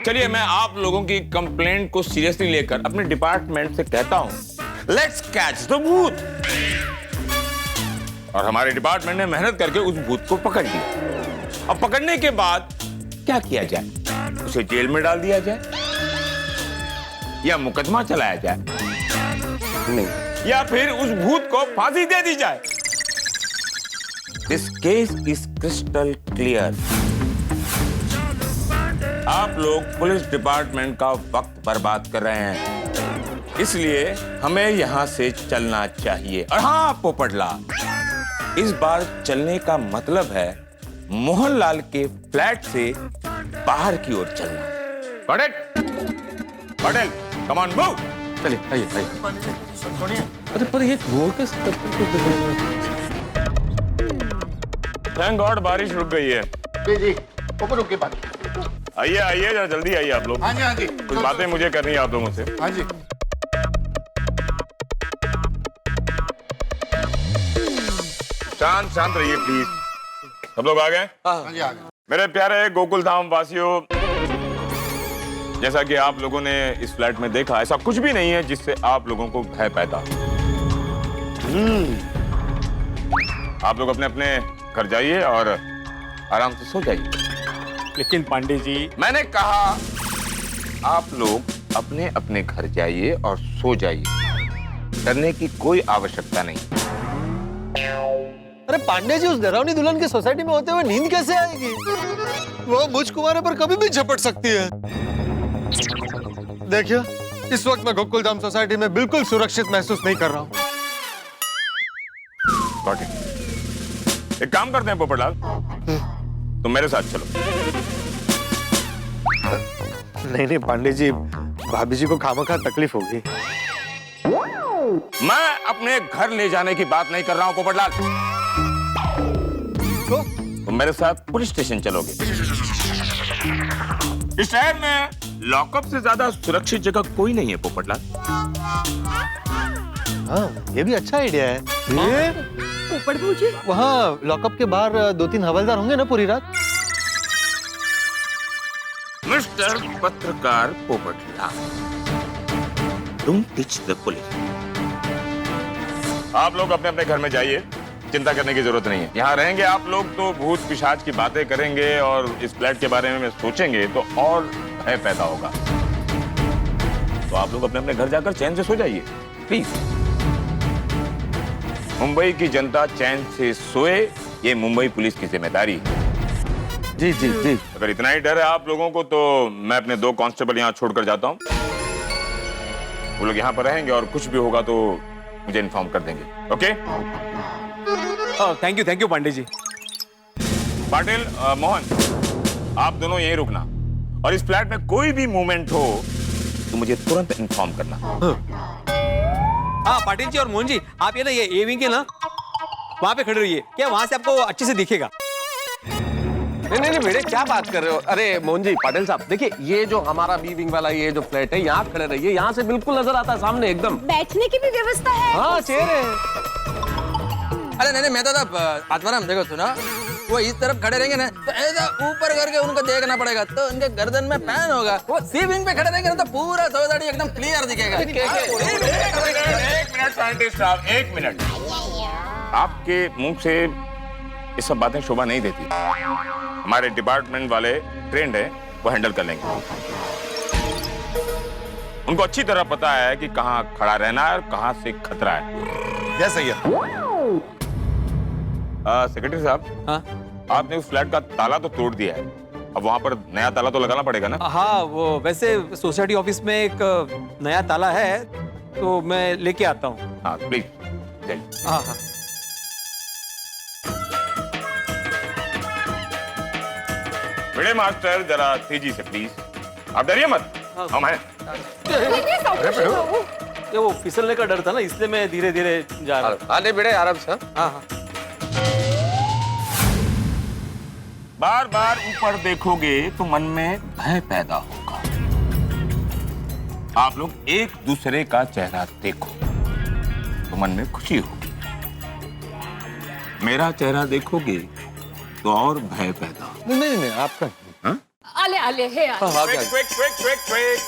चलिए मैं आप लोगों की कंप्लेंट को सीरियसली लेकर अपने डिपार्टमेंट से कहता हूं लेट्स कैच द भूत। और हमारे डिपार्टमेंट ने मेहनत करके उस भूत को पकड़ लिया। अब पकड़ने के बाद क्या किया जाए? उसे जेल में डाल दिया जाए या मुकदमा चलाया जाए? नहीं, या फिर उस भूत को फांसी दे दी जाए? This case is crystal clear. आप लोग पुलिस डिपार्टमेंट का वक्त बर्बाद कर रहे हैं, इसलिए हमें यहां से चलना चाहिए। और हाँ पोपटलाल, इस बार चलने का मतलब है मोहनलाल के फ्लैट से बाहर की ओर चलना। Patel, come on move. चलिए आइए आइए। अरे पर ये वो कैसे? थैंक गॉड बारिश रुक गई है। जी जी, ऊपर रुक के बात। आइए आइए, जरा जल्दी आइए आप लोग। हाँ जी हाँ जी। कुछ बातें मुझे करनी है आप लोगों से। हाँ जी। शांत शांत रहिए प्लीज। सब लोग आ गए? हाँ जी आ गए। मेरे प्यारे गोकुल धाम वासियों, जैसा कि आप लोगों ने इस फ्लैट में देखा, ऐसा कुछ भी नहीं है जिससे आप लोगों को भय पैदा। आप लोग अपने अपने घर जाइए और आराम से सो जाइए। लेकिन पांडे जी, मैंने कहा आप लोग अपने अपने घर जाइए और सो जाइए, डरने की कोई आवश्यकता नहीं। अरे पांडे जी, उस डरावनी दुल्हन की सोसाइटी में होते हुए नींद कैसे आएगी? वो मुझ कुमारे पर कभी भी झपट सकती है। देखिए, इस वक्त मैं गोकुलधाम सोसाइटी में बिल्कुल सुरक्षित महसूस नहीं कर रहा हूँ। एक काम करते हैं पोपटलाल, तुम मेरे साथ चलो। नहीं पांडे जी, भाभी जी को खामखा तकलीफ होगी। मैं अपने घर ले जाने की बात नहीं कर रहा हूं पोपटलाल। तुम मेरे साथ पुलिस स्टेशन चलोगे। इस शहर में लॉकअप से ज्यादा सुरक्षित जगह कोई नहीं है पोपटलाल। हाँ, ये भी अच्छा आइडिया है। पोपट भौजी, वहाँ लॉकअप के बाहर 2-3 हवलदार होंगे ना पूरी रात? मिस्टर पत्रकार Popatlal, don't teach the police. आप लोग अपने अपने घर में जाइए, चिंता करने की जरूरत नहीं है। यहाँ रहेंगे आप लोग तो भूत पिशाच की बातें करेंगे और इस फ्लैट के बारे में सोचेंगे तो और भय पैदा होगा। तो आप लोग अपने अपने घर जाकर चैन से सो जाइए प्लीज। मुंबई की जनता चैन से सोए, ये मुंबई पुलिस की जिम्मेदारी है। जी जी जी। अगर इतना ही डर है आप लोगों को तो मैं अपने 2 कांस्टेबल यहाँ छोड़कर जाता हूँ। वो लोग यहाँ पर रहेंगे और कुछ भी होगा तो मुझे इन्फॉर्म कर देंगे। ओके? थैंक यू पांडे जी। पाटिल, मोहन, आप दोनों यहीं रुकना और इस फ्लैट में कोई भी मूवमेंट हो तो मुझे तुरंत इन्फॉर्म करना। हाँ पाटिल जी और मोहन जी, आप ये ना ये ए विंग के ना वहां पे खड़े रहिए, क्या वहां से आपको अच्छे से दिखेगा। नहीं बेटे, क्या बात कर रहे हो? अरे मोहन जी, पाटिल साहब, देखिए ये जो हमारा बी विंग वाला ये जो फ्लैट है, यहाँ खड़े रहिए, यहाँ से बिल्कुल नजर आता है सामने एकदम। बैठने की भी व्यवस्था है? हाँ, चेयर है। अरे नहीं मैं तो आत्माराम, देखो सुना, वो इस तरफ खड़े रहेंगे ना तो ऐसा ऊपर करके उनको देखना पड़ेगा, तो उनके गर्दन में पैन होगा। वो सी विंग पे खड़े रहेंगे ना तो पूरा सोसाइटी एकदम क्लियर दिखेगा। एक मिनट साइंटिस्ट साहब, 1 मिनट। आपके मुंह से ये सब बातें शोभा नहीं देती। हमारे डिपार्टमेंट वाले ट्रेंड है, वो हैंडल कर लेंगे। उनको अच्छी तरह पता है कि कहाँ खड़ा रहना है और कहाँ से खतरा है। यस भैया। सेक्रेटरी साहब, हाँ? आपने उस फ्लैट का ताला तो तोड़ दिया है, अब वहां पर नया ताला तो लगाना पड़ेगा ना? हाँ, वो वैसे सोसाइटी ऑफिस में एक नया ताला है तो मैं लेके आता हूँ। हाँ प्लीज। हाँ हाँ। बड़े मास्टर, जरा तेजी से प्लीज, आप डरिए मत, हम हैं। ये वो फिसलने का डर था ना, इसलिए मैं धीरे धीरे जा रहा हूँ। आने बेटे आराम से। हाँ हाँ। बार बार ऊपर देखोगे तो मन में भय पैदा होगा। आप लोग एक दूसरे का चेहरा देखो तो मन में खुशी होगी। मेरा चेहरा देखोगे तो और भय पैदा होगा। नहीं आपका। आले आले है आले।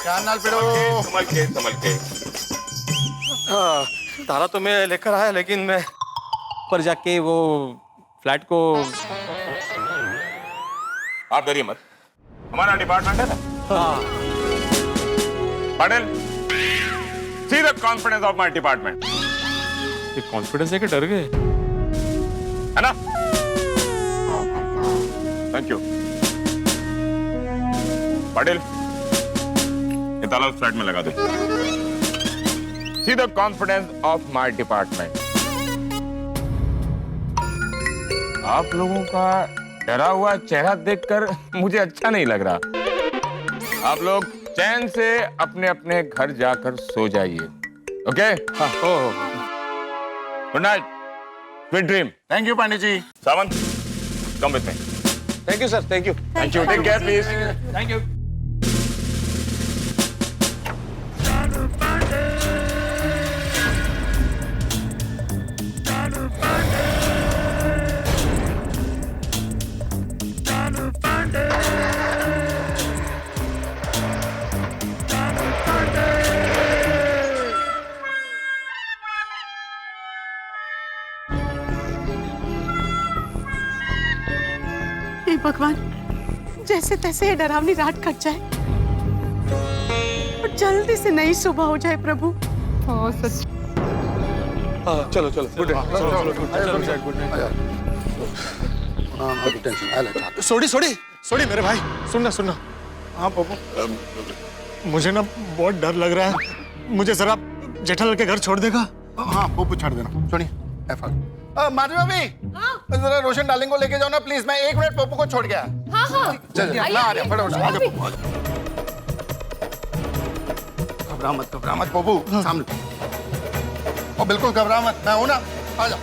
ध्यान नाल पिड़ो। संभल के तारा तो मैं लेकर आया, लेकिन मैं पर जाके वो फ्लैट को। आप डरिए मत, हमारा डिपार्टमेंट है ना। Patil, see the confidence of my department. ये कॉन्फिडेंस है कि डर गए, है ना? Thank you. पाटिल, ये ताला उस फ्लैट में लगा दो। See the confidence of my department. आप लोगों का डरा हुआ चेहरा देखकर मुझे अच्छा नहीं लग रहा। आप लोग चैन से अपने अपने घर जाकर सो जाइए, okay? Good night, sweet dream. Thank you Pandey ji. Sawant, come with me. Thank you sir, thank you. Thank you, take care please. Thank you. हे भगवान, जैसे तैसे ये डरावनी रात कट जाए और जल्दी से नई सुबह हो जाए प्रभु। सच। चलो चलो, गुड नाइट। सोड़ी सोड़ी सोड़ी मेरे भाई, सुनना सुनना। हाँ पप्पू, मुझे ना बहुत डर लग रहा है। मुझे जरा जेठालाल के घर छोड़ देगा? हाँ पप्पू छोड़ देना। सुनिए माधवी भाभी, जरा रोशन डार्लिंग को लेके जाओ ना प्लीज। मैं 1 मिनट पप्पू को छोड़ गया। हाँ हाँ चल ला आ रहा, फटाफट आ जाओ। घबरा मत पप्पू, सामने। और बिल्कुल घबरा मत, मैं हूं ना, आ जाओ।